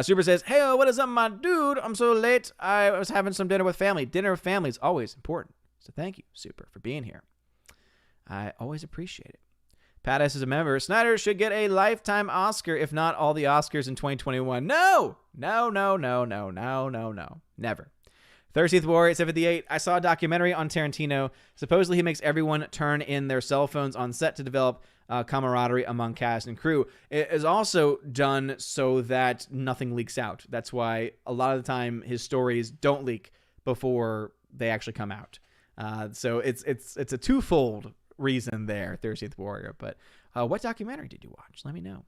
Super says, hey, what is up, my dude? I'm so late. I was having some dinner with family. Dinner with family is always important. So thank you, Super, for being here. I always appreciate it. Pat S. is a member. Snyder should get a lifetime Oscar, if not all the Oscars in 2021. No. Never. 13th Warrior 78. I saw a documentary on Tarantino. Supposedly he makes everyone turn in their cell phones on set to develop camaraderie among cast and crew. It is also done so that nothing leaks out. That's why a lot of the time his stories don't leak before they actually come out. So it's a twofold reason there, 13th Warrior. But what documentary did you watch? Let me know.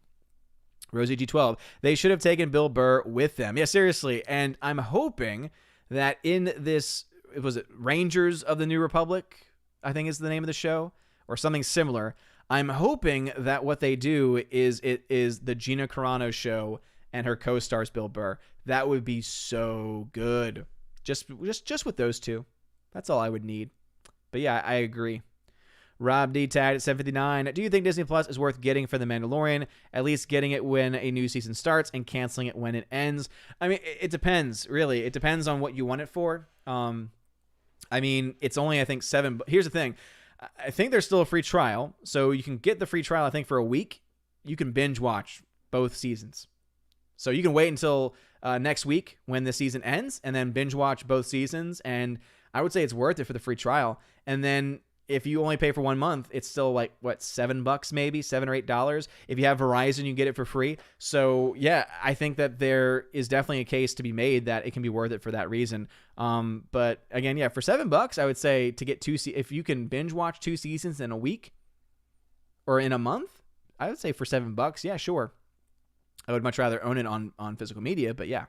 Rosie G12. They should have taken Bill Burr with them. Yeah, seriously. And I'm hoping that in this, was it Rangers of the New Republic, I think is the name of the show, or something similar. I'm hoping that what they do is it is the Gina Carano show and her co-stars Bill Burr. That would be so good. Just with those two. That's all I would need. But yeah, I agree. Rob D. tagged at 759. Do you think Disney Plus is worth getting for The Mandalorian? At least getting it when a new season starts and canceling it when it ends. I mean, it depends, really. It depends on what you want it for. I mean, it's only, I think, $7. Here's the thing. I think there's still a free trial. So you can get the free trial, I think, for a week. You can binge watch both seasons. So you can wait until next week when the season ends and then binge watch both seasons. And I would say it's worth it for the free trial. And then if you only pay for 1 month, it's still like, what, $7 maybe, $7 or $8. If you have Verizon, you get it for free. So yeah, I think that there is definitely a case to be made that it can be worth it for that reason. But again, yeah, for $7, I would say to get if you can binge watch 2 seasons in a week or in a month, I would say for $7, yeah, sure. I would much rather own it on physical media, but yeah.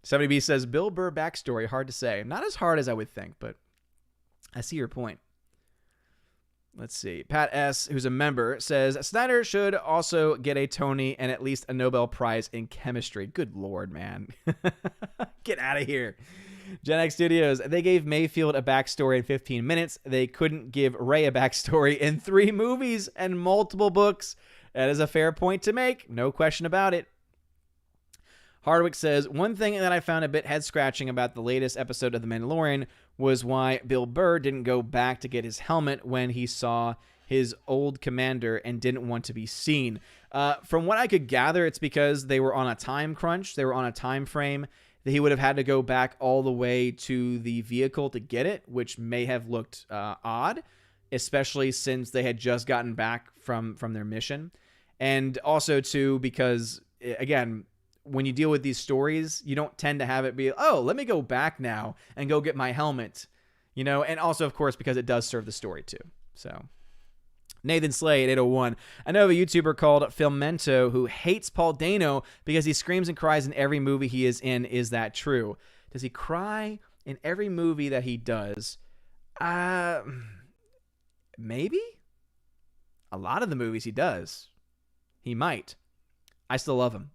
70B says, Bill Burr backstory, hard to say. Not as hard as I would think, but I see your point. Let's see. Pat S., who's a member, says, Snyder should also get a Tony and at least a Nobel Prize in chemistry. Good Lord, man. Get out of here. Gen X Studios, they gave Mayfield a backstory in 15 minutes. They couldn't give Ray a backstory in 3 movies and multiple books. That is a fair point to make. No question about it. Hardwick says, one thing that I found a bit head-scratching about the latest episode of The Mandalorian was why Bill Burr didn't go back to get his helmet when he saw his old commander and didn't want to be seen. From what I could gather, it's because they were on a time crunch. They were on a time frame that he would have had to go back all the way to the vehicle to get it, which may have looked odd, especially since they had just gotten back from their mission. And also, too, because, again, when you deal with these stories, you don't tend to have it be, oh, let me go back now and go get my helmet, you know? And also, of course, because it does serve the story too. So Nathan Slade, 801. I know of a YouTuber called Filmento who hates Paul Dano because he screams and cries in every movie he is in. Is that true? Does he cry in every movie that he does? Maybe. A lot of the movies he does. He might. I still love him.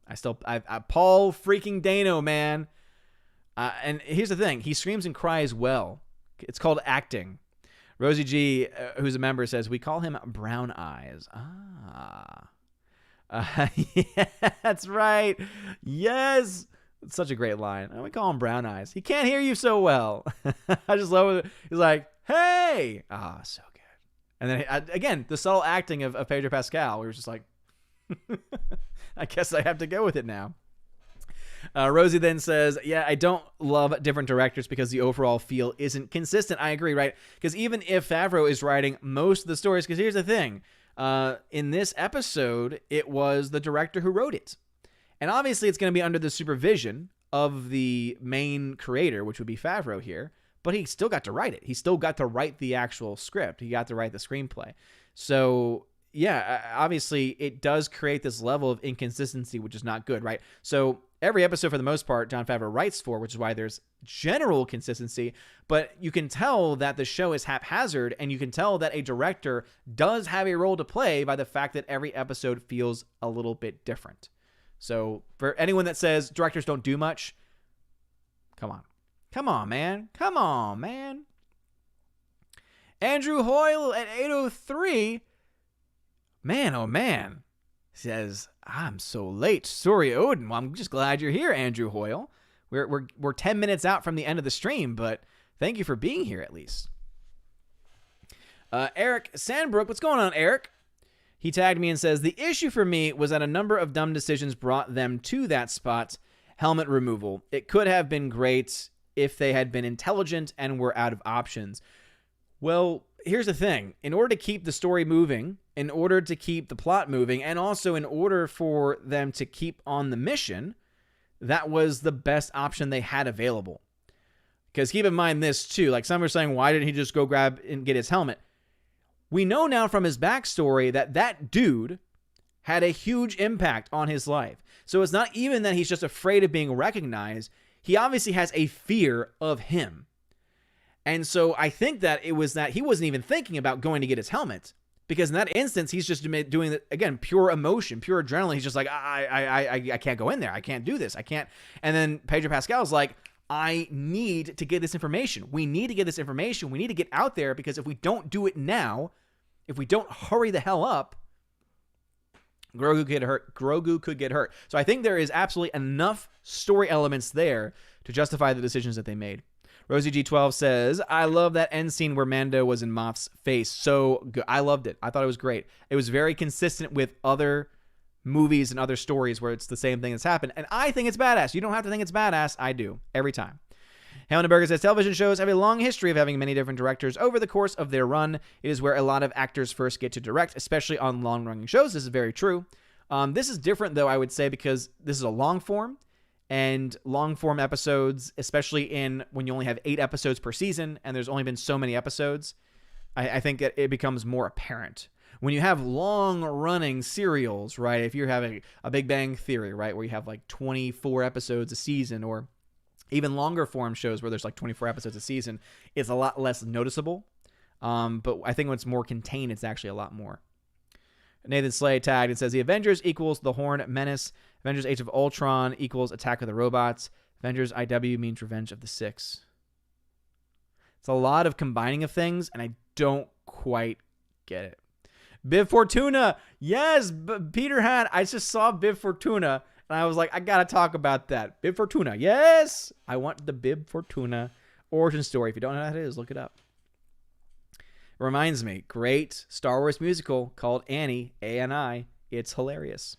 Paul freaking Dano, man. And here's the thing. He screams and cries well. It's called acting. Rosie G, who's a member, says, we call him Brown Eyes. Yeah, that's right. Yes. It's such a great line. We call him Brown Eyes. He can't hear you so well. I just love it. He's like, hey. So good. And then, again, the subtle acting of Pedro Pascal. We were just like, I guess I have to go with it now. Rosie then says, yeah, I don't love different directors because the overall feel isn't consistent. I agree, right? Because even if Favreau is writing most of the stories, because here's the thing. In this episode, it was the director who wrote it. And obviously it's going to be under the supervision of the main creator, which would be Favreau here. But he still got to write it. He still got to write the actual script. He got to write the screenplay. So yeah, obviously it does create this level of inconsistency, which is not good, right? So every episode, for the most part, Jon Favreau writes for, which is why there's general consistency, but you can tell that the show is haphazard, and you can tell that a director does have a role to play by the fact that every episode feels a little bit different. So for anyone that says directors don't do much, come on. Come on, man. Come on, man. Andrew Hoyle at 8:03. Man, oh man. Says, I'm so late. Sorry, Odin. Well, I'm just glad you're here, Andrew Hoyle. We're 10 minutes out from the end of the stream, but thank you for being here at least. Eric Sandbrook. What's going on, Eric? He tagged me and says, the issue for me was that a number of dumb decisions brought them to that spot. Helmet removal. It could have been great if they had been intelligent and were out of options. Well, here's the thing. In order to keep the story moving, in order to keep the plot moving, and also in order for them to keep on the mission, that was the best option they had available. Because keep in mind this too, like some are saying, why didn't he just go grab and get his helmet? We know now from his backstory that that dude had a huge impact on his life. So it's not even that he's just afraid of being recognized. He obviously has a fear of him. And so I think that it was that he wasn't even thinking about going to get his helmet, because in that instance, he's just doing, again, pure emotion, pure adrenaline. He's just like, I can't go in there. I can't do this. I can't. And then Pedro Pascal's like, I need to get this information. We need to get this information. We need to get out there, because if we don't do it now, if we don't hurry the hell up, Grogu could get hurt. So I think there is absolutely enough story elements there to justify the decisions that they made. Rosie G12 says, I love that end scene where Mando was in Moff's face. So good. I loved it. I thought it was great. It was very consistent with other movies and other stories where it's the same thing that's happened. And I think it's badass. You don't have to think it's badass. I do. Every time. Hellenberger says, television shows have a long history of having many different directors over the course of their run. It is where a lot of actors first get to direct, especially on long-running shows. This is very true. This is different, though, I would say, because this is a long form. And long-form episodes, especially when you only have 8 episodes per season, and there's only been so many episodes, I think it becomes more apparent. When you have long-running serials, right, if you're having a Big Bang Theory, right, where you have like 24 episodes a season, or even longer-form shows where there's like 24 episodes a season, it's a lot less noticeable. But I think when it's more contained, it's actually a lot more. Nathan Slay tagged and says, the Avengers equals the Horn Menace. Avengers Age of Ultron equals Attack of the Robots. Avengers IW means Revenge of the Six. It's a lot of combining of things, and I don't quite get it. Bib Fortuna. Yes, Peter had. I just saw Bib Fortuna, and I was like, I got to talk about that. Bib Fortuna. Yes. I want the Bib Fortuna origin story. If you don't know what it is, look it up. Reminds me, great Star Wars musical called Annie, A-N-I. It's hilarious.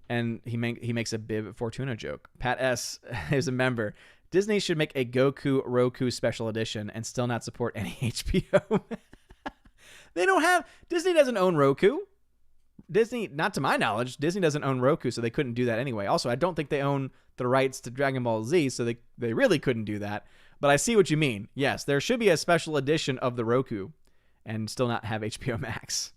And he makes a Bib Fortuna joke. Pat S. is a member. Disney should make a Goku Roku special edition and still not support any HBO. They don't have... Disney doesn't own Roku. Disney, not to my knowledge, Disney doesn't own Roku, so they couldn't do that anyway. Also, I don't think they own the rights to Dragon Ball Z, so they really couldn't do that. But I see what you mean. Yes, there should be a special edition of the Roku and still not have HBO Max.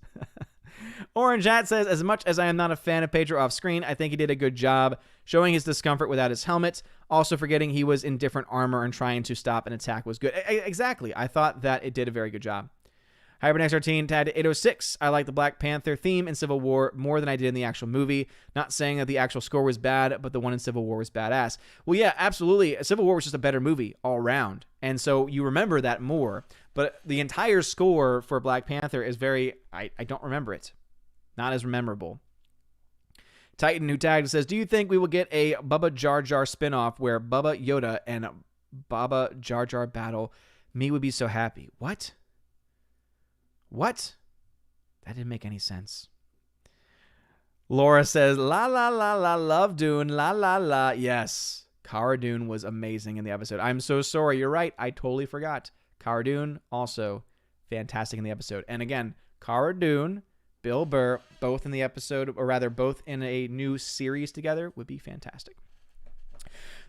Orange Hat says, as much as I am not a fan of Pedro off screen, I think he did a good job showing his discomfort without his helmet. Also forgetting he was in different armor and trying to stop an attack was good. Exactly. I thought that it did a very good job. Hypernex13 tagged 806. I like the Black Panther theme in Civil War more than I did in the actual movie. Not saying that the actual score was bad, but the one in Civil War was badass. Well, yeah, absolutely. Civil War was just a better movie all around. And so you remember that more. But the entire score for Black Panther is very... I don't remember it. Not as memorable. Titan, who tagged, says, do you think we will get a Bubba Jar Jar spinoff where Bubba Yoda and Baba Jar Jar battle? Me would be so happy. What? What? That didn't make any sense. Laura says, la, la, la, la, love Dune, la, la, la. Yes, Cara Dune was amazing in the episode. I'm so sorry. You're right. I totally forgot. Cara Dune, also fantastic in the episode. And again, Cara Dune, Bill Burr, both in the episode, or rather both in a new series together, would be fantastic.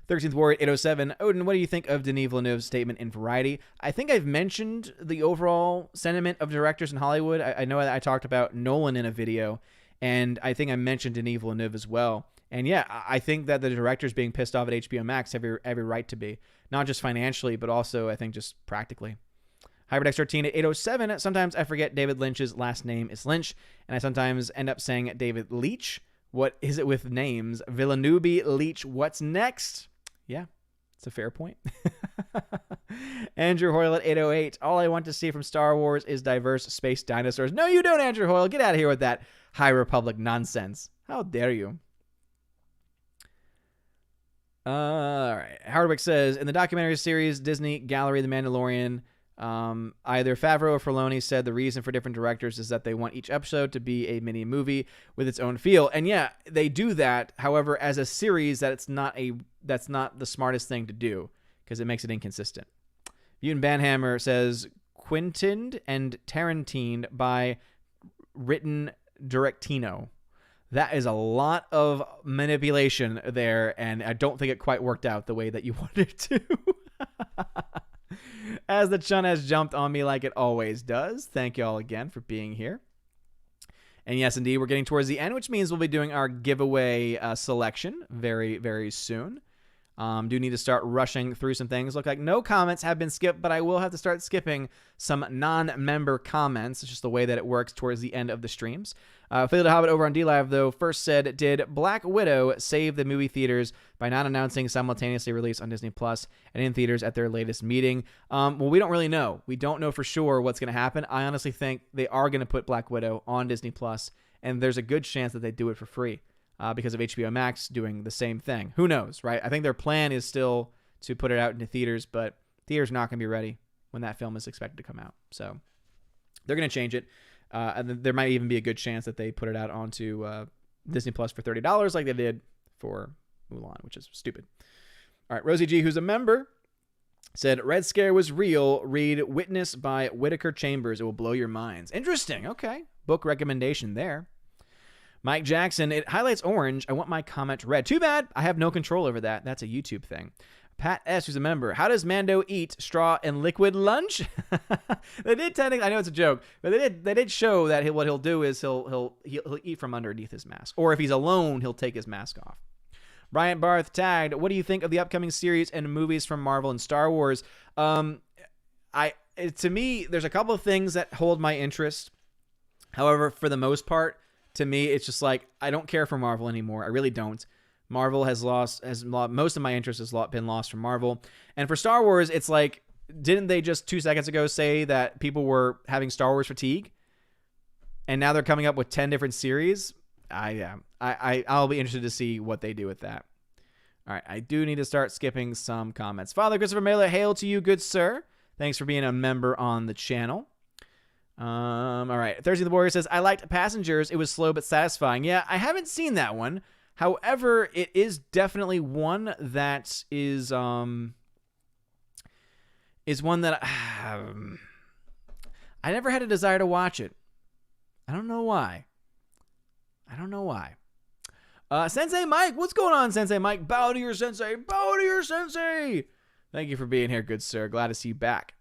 13th Warrior 807. Odin, what do you think of Denis Villeneuve's statement in Variety? I think I've mentioned the overall sentiment of directors in Hollywood. I know that I talked about Nolan in a video, and I think I mentioned Denis Villeneuve as well. And yeah, I think that the directors being pissed off at HBO Max have every right to be. Not just financially, but also I think just practically. HybridX13 at 807. Sometimes I forget David Lynch's last name is Lynch, and I sometimes end up saying David Leitch. What is it with names? Villeneuve, Leitch, what's next? Yeah, it's a fair point. Andrew Hoyle at 808. All I want to see from Star Wars is diverse space dinosaurs. No, you don't, Andrew Hoyle. Get out of here with that High Republic nonsense. How dare you? All right. Hardwick says, in the documentary series Disney Gallery, The Mandalorian, either Favreau or Filoni said the reason for different directors is that they want each episode to be a mini movie with its own feel. And yeah, they do that. However, as a series, that's not the smartest thing to do because it makes it inconsistent. Mutant Banhammer says Quentin and Tarantine by written Directino. That is a lot of manipulation there, and I don't think it quite worked out the way that you wanted it to. As the chun has jumped on me like it always does. Thank you all again for being here. And yes, indeed, we're getting towards the end, which means we'll be doing our giveaway selection very, very soon. Do need to start rushing through some things. Look like no comments have been skipped, but I will have to start skipping some non-member comments. It's just the way that it works towards the end of the streams. Field Hobbit over on DLive, though, first said, did Black Widow save the movie theaters by not announcing simultaneously release on Disney Plus and in theaters at their latest meeting? Well, we don't really know. We don't know for sure what's going to happen. I honestly think they are going to put Black Widow on Disney Plus, and there's a good chance that they do it for free. Because of HBO Max doing the same thing. Who knows, right? I think their plan is still to put it out into theaters, but theaters not going to be ready when that film is expected to come out. So they're going to change it. And there might even be a good chance that they put it out onto Disney Plus for $30 like they did for Mulan, which is stupid. All right, Rosie G, who's a member, said, Red Scare was real. Read Witness by Whitaker Chambers. It will blow your minds. Interesting. Okay. Book recommendation there. Mike Jackson, it highlights orange. I want my comment red. Too bad. I have no control over that. That's a YouTube thing. Pat S., who's a member. How does Mando eat straw and liquid lunch? They did technically. I know it's a joke, but they did show that what he'll do is he'll eat from underneath his mask, or if he's alone, he'll take his mask off. Bryant Barth tagged, what do you think of the upcoming series and movies from Marvel and Star Wars? To me, there's a couple of things that hold my interest. However, for the most part, to me, it's just like, I don't care for Marvel anymore. I really don't. Marvel has lost most of my interest has been lost from Marvel. And for Star Wars, it's like, didn't they just 2 seconds ago say that people were having Star Wars fatigue? And now they're coming up with 10 different series? I'll be interested to see what they do with that. All right, I do need to start skipping some comments. Father Christopher Mailer, hail to you, good sir. Thanks for being a member on the channel. All right. Thursday the Warrior says, I liked Passengers. It was slow but satisfying. Yeah, I haven't seen that one. However, it is definitely one that is one that I never had a desire to watch it. I don't know why. Sensei Mike, what's going on, Sensei Mike? Bow to your sensei. Bow to your sensei. Thank you for being here, good sir. Glad to see you back.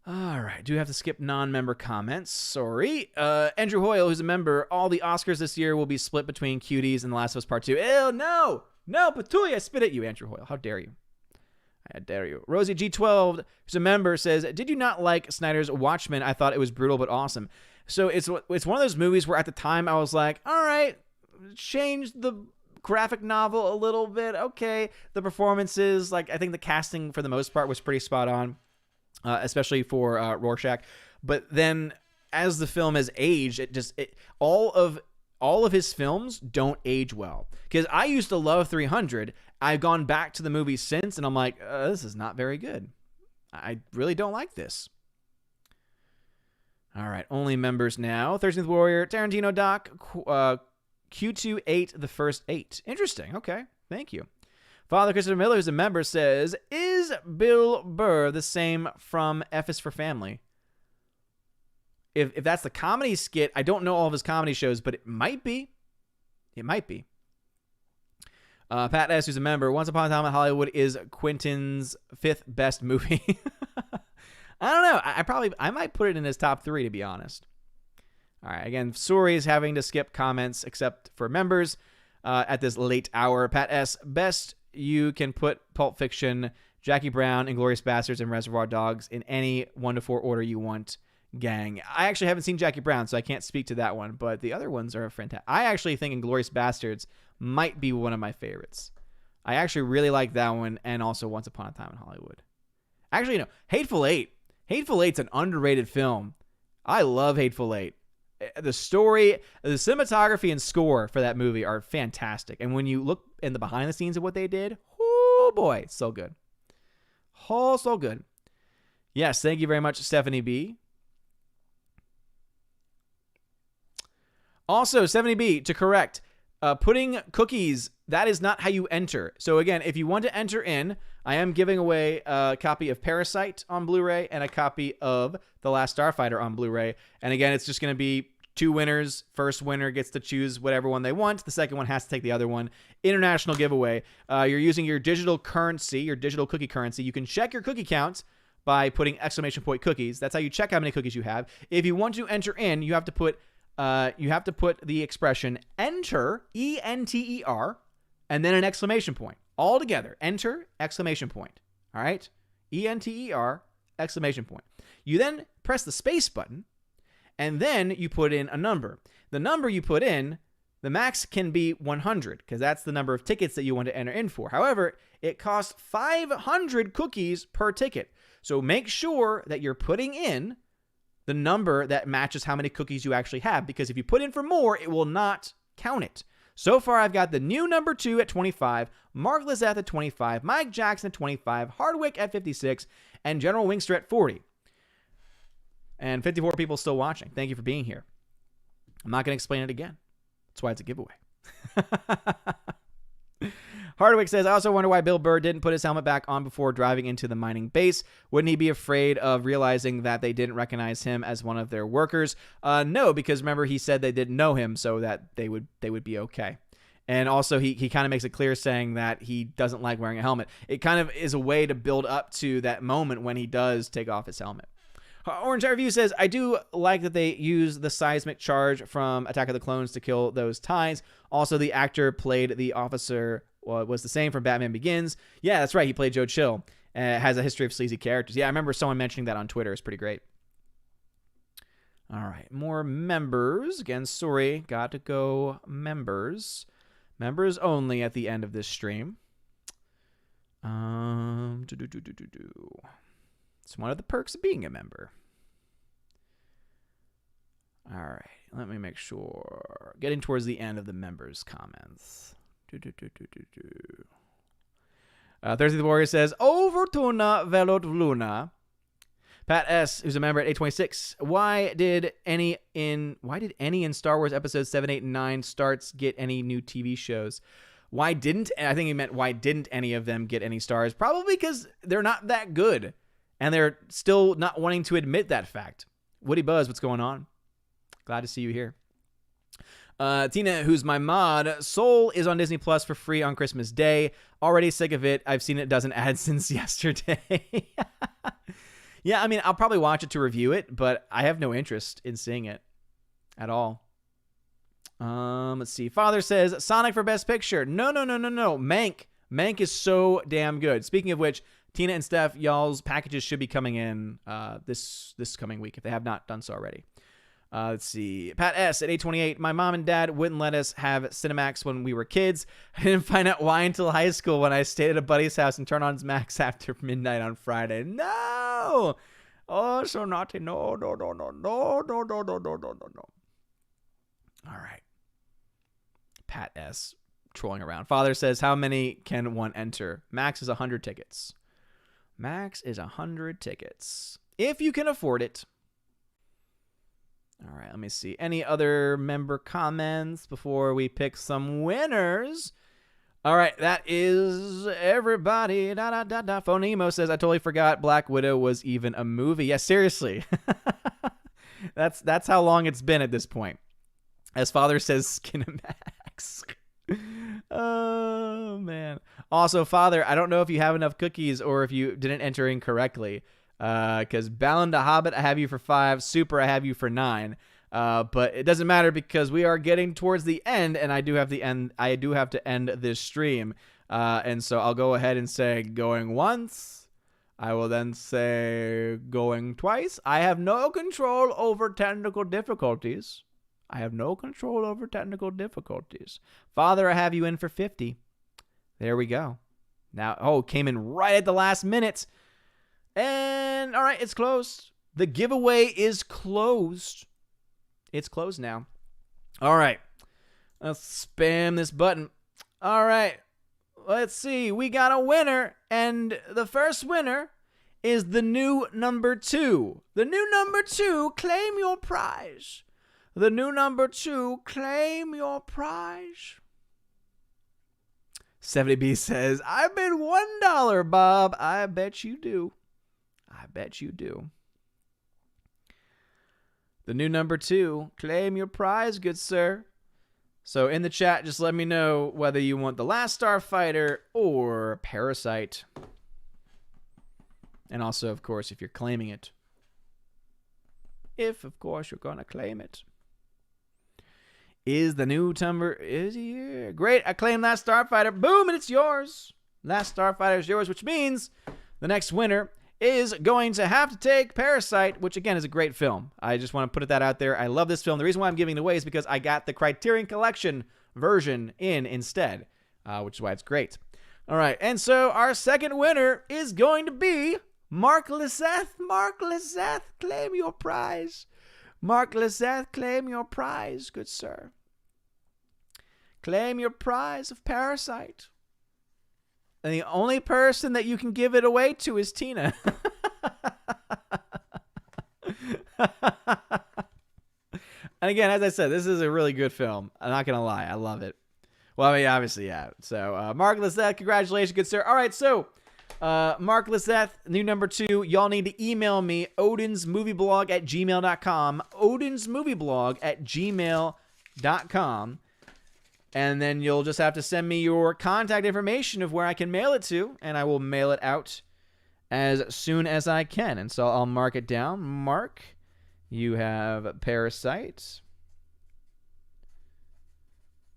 All right, do have to skip non-member comments. Sorry. Andrew Hoyle, who's a member, all the Oscars this year will be split between Cuties and The Last of Us Part 2. Ew, no! No, Patooey, I spit at you, Andrew Hoyle. How dare you? I dare you. Rosie G12, who's a member, says, did you not like Snyder's Watchmen? I thought it was brutal but awesome. So it's one of those movies where at the time I was like, all right, change the graphic novel a little bit. Okay. The performances, like I think the casting for the most part was pretty spot on. Especially for Rorschach. But then as the film has aged, all of his films don't age well. Because I used to love 300. I've gone back to the movie since, and I'm like, this is not very good. I really don't like this. All right, only members now. 13th Warrior, Tarantino Doc, Q28, the first 8. Interesting. Okay, thank you. Father Christopher Miller, who's a member, says, is Bill Burr the same from F is for Family? If that's the comedy skit, I don't know all of his comedy shows, but it might be. It might be. Pat S., who's a member, Once Upon a Time in Hollywood is Quentin's 5th best movie. I don't know. I might put it in his top 3, to be honest. All right. Again, sorry is having to skip comments except for members at this late hour. Pat S., best you can put Pulp Fiction, Jackie Brown, Inglourious Basterds, and Reservoir Dogs in any 1 to 4 order you want, gang. I actually haven't seen Jackie Brown, so I can't speak to that one, but the other ones are fantastic. I actually think Inglourious Basterds might be one of my favorites. I actually really like that one, and also Once Upon a Time in Hollywood. Actually, no, Hateful Eight. Hateful Eight's an underrated film. I love Hateful Eight. The story, the cinematography, and score for that movie are fantastic. And when you look in the behind the scenes of what they did, oh boy, so good. Oh, so good. Yes, thank you very much, Stephanie B. Also, Stephanie B, to correct, putting cookies, that is not how you enter. So again, if you want to enter in, I am giving away a copy of Parasite on Blu-ray and a copy of The Last Starfighter on Blu-ray. And again, it's just going to be 2 winners. First winner gets to choose whatever one they want. The second one has to take the other one. International giveaway. You're using your digital currency, your digital cookie currency. You can check your cookie count by putting exclamation point cookies. That's how you check how many cookies you have. If you want to enter in, you have to put the expression enter, E-N-T-E-R, and then an exclamation point. All together. Enter, exclamation point. All right? E-N-T-E-R, exclamation point. You then press the space button, and then you put in a number. The number you put in, the max can be 100, because that's the number of tickets that you want to enter in for. However, it costs 500 cookies per ticket. So make sure that you're putting in the number that matches how many cookies you actually have, because if you put in for more, it will not count it. So far, I've got the new number 2 at 25, Mark Lizeth at 25, Mike Jackson at 25, Hardwick at 56, and General Wingster at 40. And 54 people still watching. Thank you for being here. I'm not going to explain it again. That's why it's a giveaway. Hardwick says, I also wonder why Bill Burr didn't put his helmet back on before driving into the mining base. Wouldn't he be afraid of realizing that they didn't recognize him as one of their workers? No, because remember, he said they didn't know him, so that they would be okay. And also, he kind of makes it clear saying that he doesn't like wearing a helmet. It kind of is a way to build up to that moment when he does take off his helmet. Orange Eye Review says, I do like that they use the seismic charge from Attack of the Clones to kill those ties. Also, the actor played the officer was the same from Batman Begins. Yeah, that's right. He played Joe Chill. Has a history of sleazy characters. Yeah, I remember someone mentioning that on Twitter. It's pretty great. All right, more members. Again, sorry, got to go members. Members only at the end of this stream. It's one of the perks of being a member. All right, let me make sure. Getting towards the end of the members' comments. Thursday the Warrior says, Overtuna velot luna. Pat S., who's a member at 826, why did any in Star Wars episodes 7, 8, and 9 starts get any new TV shows? Why didn't any of them get any stars? Probably because they're not that good. And they're still not wanting to admit that fact. Woody Buzz, what's going on? Glad to see you here. Tina, who's my mod, Soul is on Disney Plus for free on Christmas Day. Already sick of it. I've seen it doesn't add since yesterday. Yeah, I mean, I'll probably watch it to review it, but I have no interest in seeing it at all. Let's see. Father says, Sonic for Best Picture. No. Mank. Mank is so damn good. Speaking of which, Tina and Steph, y'all's packages should be coming in this coming week if they have not done so already. Let's see. Pat S. at 828. My mom and dad wouldn't let us have Cinemax when we were kids. I didn't find out why until high school when I stayed at a buddy's house and turned on Max after midnight on Friday. No! Oh, so naughty. No. All right. Pat S. trolling around. Father says, how many can one enter? Max is 100 tickets. Max is 100 tickets. If you can afford it. All right, let me see. Any other member comments before we pick some winners? All right, that is everybody. Phonemo says, I totally forgot Black Widow was even a movie. Yeah, seriously. That's how long it's been at this point. As Father says, Skinamax. Also, Father, I don't know if you have enough cookies or if you didn't enter in correctly. Because Balinda Hobbit, I have you for 5. Super, I have you for 9. But it doesn't matter because we are getting towards the end, and I do have to end this stream. And so I'll go ahead and say going once. I will then say going twice. I have no control over technical difficulties. Father, I have you in for 50. There we go. Now, came in right at the last minute. And, all right, it's closed. The giveaway is closed. It's closed now. All right. Let's spam this button. All right. Let's see. We got a winner. And the first winner is the new number 2. The new number 2, claim your prize. The new number 2, claim your prize. 70B says, I bid $1, Bob. I bet you do. The new number 2, claim your prize, good sir. So in the chat, just let me know whether you want The Last Starfighter or Parasite. And also, of course, if you're claiming it. If, of course, you're going to claim it. Is the new number is here. Great, I claim Last Starfighter. Boom, and it's yours. Last Starfighter is yours, which means the next winner is going to have to take Parasite, which, again, is a great film. I just want to put that out there. I love this film. The reason why I'm giving it away is because I got the Criterion Collection version instead, which is why it's great. All right, and so our second winner is going to be Mark Lizeth. Mark Lizeth, claim your prize. Mark Lizeth, claim your prize, good sir. Claim your prize of Parasite. And the only person that you can give it away to is Tina. And again, as I said, this is a really good film. I'm not going to lie. I love it. Well, I mean, obviously, yeah. So, Mark Lizeth, congratulations, good sir. All right, so, Mark Lizeth, new number 2. Y'all need to email me, odinsmovieblog@gmail.com. odinsmovieblog@gmail.com. And then you'll just have to send me your contact information of where I can mail it to, and I will mail it out as soon as I can. And so I'll mark it down. Mark, you have Parasite.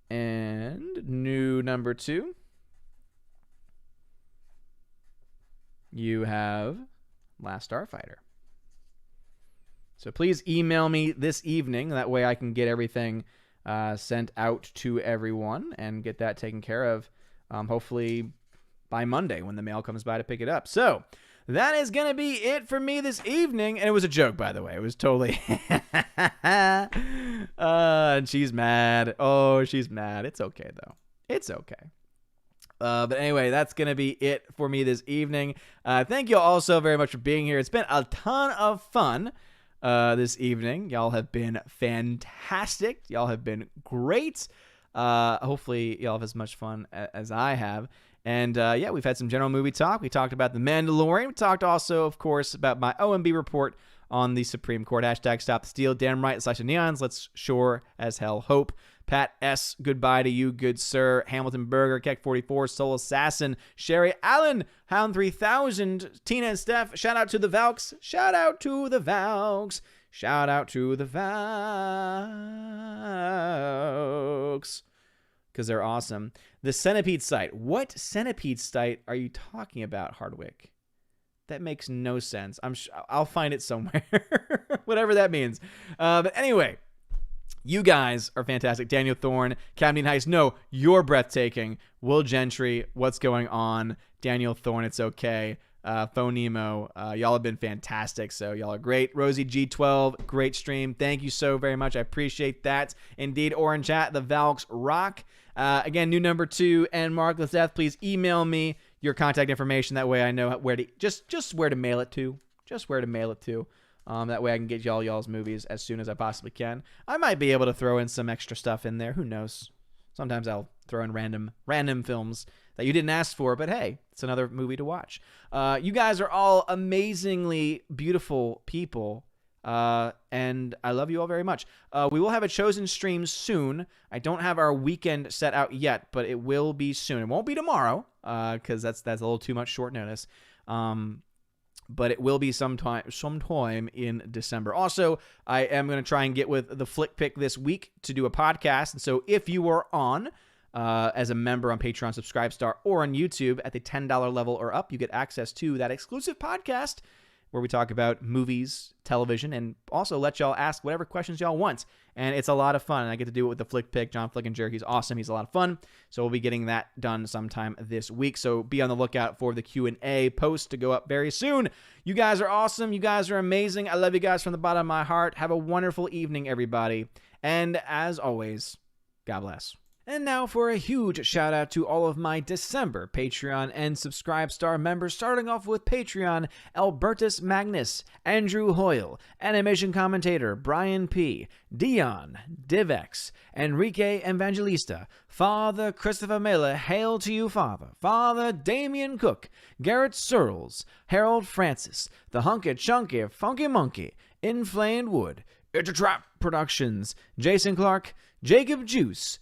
And new number 2. You have Last Starfighter. So please email me this evening. That way I can get everything sent out to everyone and get that taken care of, hopefully by Monday when the mail comes by to pick it up. So that is going to be it for me this evening. And it was a joke, by the way. It was totally... and she's mad. Oh, she's mad. It's okay, though. It's okay. But anyway, that's going to be it for me this evening. Thank you all so very much for being here. It's been a ton of fun this evening. Y'all have been fantastic. Y'all have been great. Hopefully y'all have as much fun as I have. And yeah, we've had some general movie talk. We talked about The Mandalorian. We talked also, of course, about my OMB report on the Supreme Court. Hashtag Stop the Steal. Damn right. Slash the Neons. Let's sure as hell hope. Pat S., goodbye to you, good sir. Hamilton Burger, Keck44, Soul Assassin, Sherry Allen, Hound 3000, Tina and Steph. Shout out to the Valks. Shout out to the Valks. Shout out to the Valks. Because they're awesome. The Centipede site. What Centipede site are you talking about, Hardwick? That makes no sense. I'll find it somewhere. Whatever that means. But anyway. You guys are fantastic. Daniel Thorne, Camden Heist. No, you're breathtaking. Will Gentry, what's going on? Daniel Thorne, it's okay. Phonemo, y'all have been fantastic. So y'all are great. Rosie G12, great stream. Thank you so very much. I appreciate that. Indeed, Orange Chat, the Valks rock. Again, new number 2 and Mark Lizeth, please email me your contact information. That way I know where to just where to mail it to. Just where to mail it to. That way I can get y'all's movies as soon as I possibly can. I might be able to throw in some extra stuff in there. Who knows? Sometimes I'll throw in random films that you didn't ask for, but hey, it's another movie to watch. You guys are all amazingly beautiful people. And I love you all very much. We will have a chosen stream soon. I don't have our weekend set out yet, but it will be soon. It won't be tomorrow, because that's a little too much short notice. But it will be sometime in December. Also, I am going to try and get with the Flick Pick this week to do a podcast. And so if you are on as a member on Patreon, Subscribestar, or on YouTube at the $10 level or up, you get access to that exclusive podcast where we talk about movies, television, and also let y'all ask whatever questions y'all want. And it's a lot of fun. And I get to do it with the Flick Pick, John Flickinger. He's awesome. He's a lot of fun. So we'll be getting that done sometime this week. So be on the lookout for the Q&A post to go up very soon. You guys are awesome. You guys are amazing. I love you guys from the bottom of my heart. Have a wonderful evening, everybody. And as always, God bless. And now for a huge shout out to all of my December Patreon and Subscribestar members, starting off with Patreon, Albertus Magnus, Andrew Hoyle, Animation Commentator, Brian P., Dion, Divex, Enrique Evangelista, Father Christopher Miller, hail to you, Father, Father Damian Cook, Garrett Searles, Harold Francis, The Hunky Chunky Funky Monkey, Inflamed Wood, It's a Trap Productions, Jason Clark, Jacob Juice,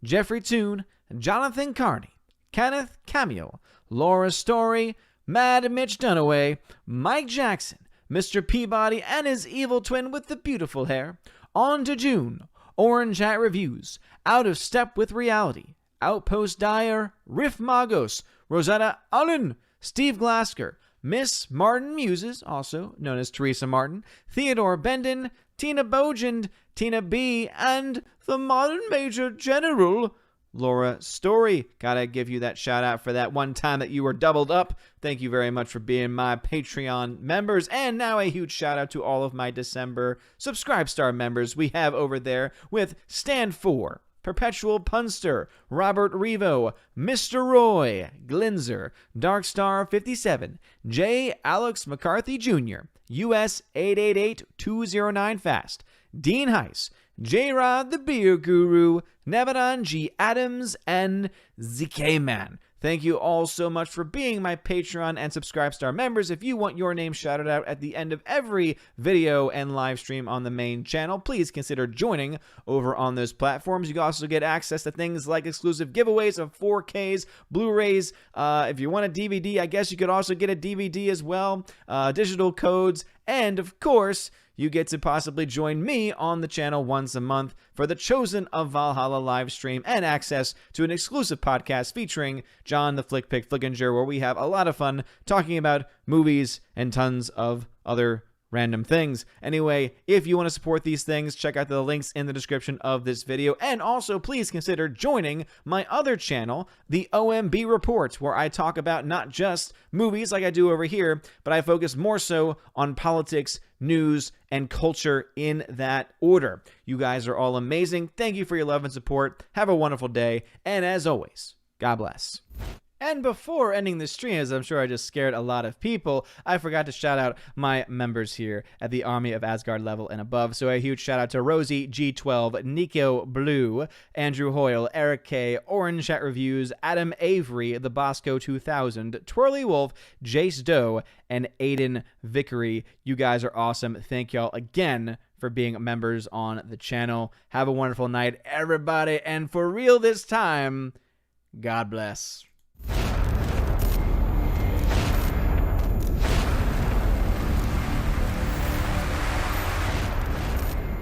Jeffrey Toone, Jonathan Carney, Kenneth Cameo, Laura Story, Mad Mitch Dunaway, Mike Jackson, Mr. Peabody and his evil twin with the beautiful hair, On to June, Orange Hat Reviews, Out of Step with Reality, Outpost Dyer, Riff Magos, Rosetta Allen, Steve Glasker, Miss Martin Muses, also known as Teresa Martin, Theodore Bendon, Tina Bogend, Tina B, and the Modern Major General, Laura Story. Gotta give you that shout out for that one time that you were doubled up. Thank you very much for being my Patreon members. And now a huge shout out to all of my December Subscribestar members we have over there with Stand For, Perpetual Punster, Robert Revo, Mr. Roy, Glinzer, Darkstar 57, J. Alex McCarthy Jr., US 888209 Fast, Dean Heiss, J-Rod the Beer Guru, Nevadon G. Adams, and ZK Man. Thank you all so much for being my Patreon and Subscribestar members. If you want your name shouted out at the end of every video and live stream on the main channel, please consider joining over on those platforms. You can also get access to things like exclusive giveaways of 4Ks, Blu-rays. If you want a DVD, I guess you could also get a DVD as well, digital codes, and of course, you get to possibly join me on the channel once a month for the Chosen of Valhalla live stream and access to an exclusive podcast featuring John the Flick Pick Flickinger, where we have a lot of fun talking about movies and tons of other random things. Anyway, if you want to support these things, check out the links in the description of this video. And also, please consider joining my other channel, the OMB Report, where I talk about not just movies like I do over here, but I focus more so on politics, news, and culture in that order. You guys are all amazing. Thank you for your love and support. Have a wonderful day. And as always, God bless. And before ending the stream, as I'm sure I just scared a lot of people, I forgot to shout out my members here at the Army of Asgard level and above. So a huge shout out to Rosie G12, Nico Blue, Andrew Hoyle, Eric K, Orange Chat Reviews, Adam Avery, the Bosco 2000, Twirly Wolf, Jace Doe, and Aiden Vickery. You guys are awesome. Thank y'all again for being members on the channel. Have a wonderful night, everybody. And for real this time, God bless.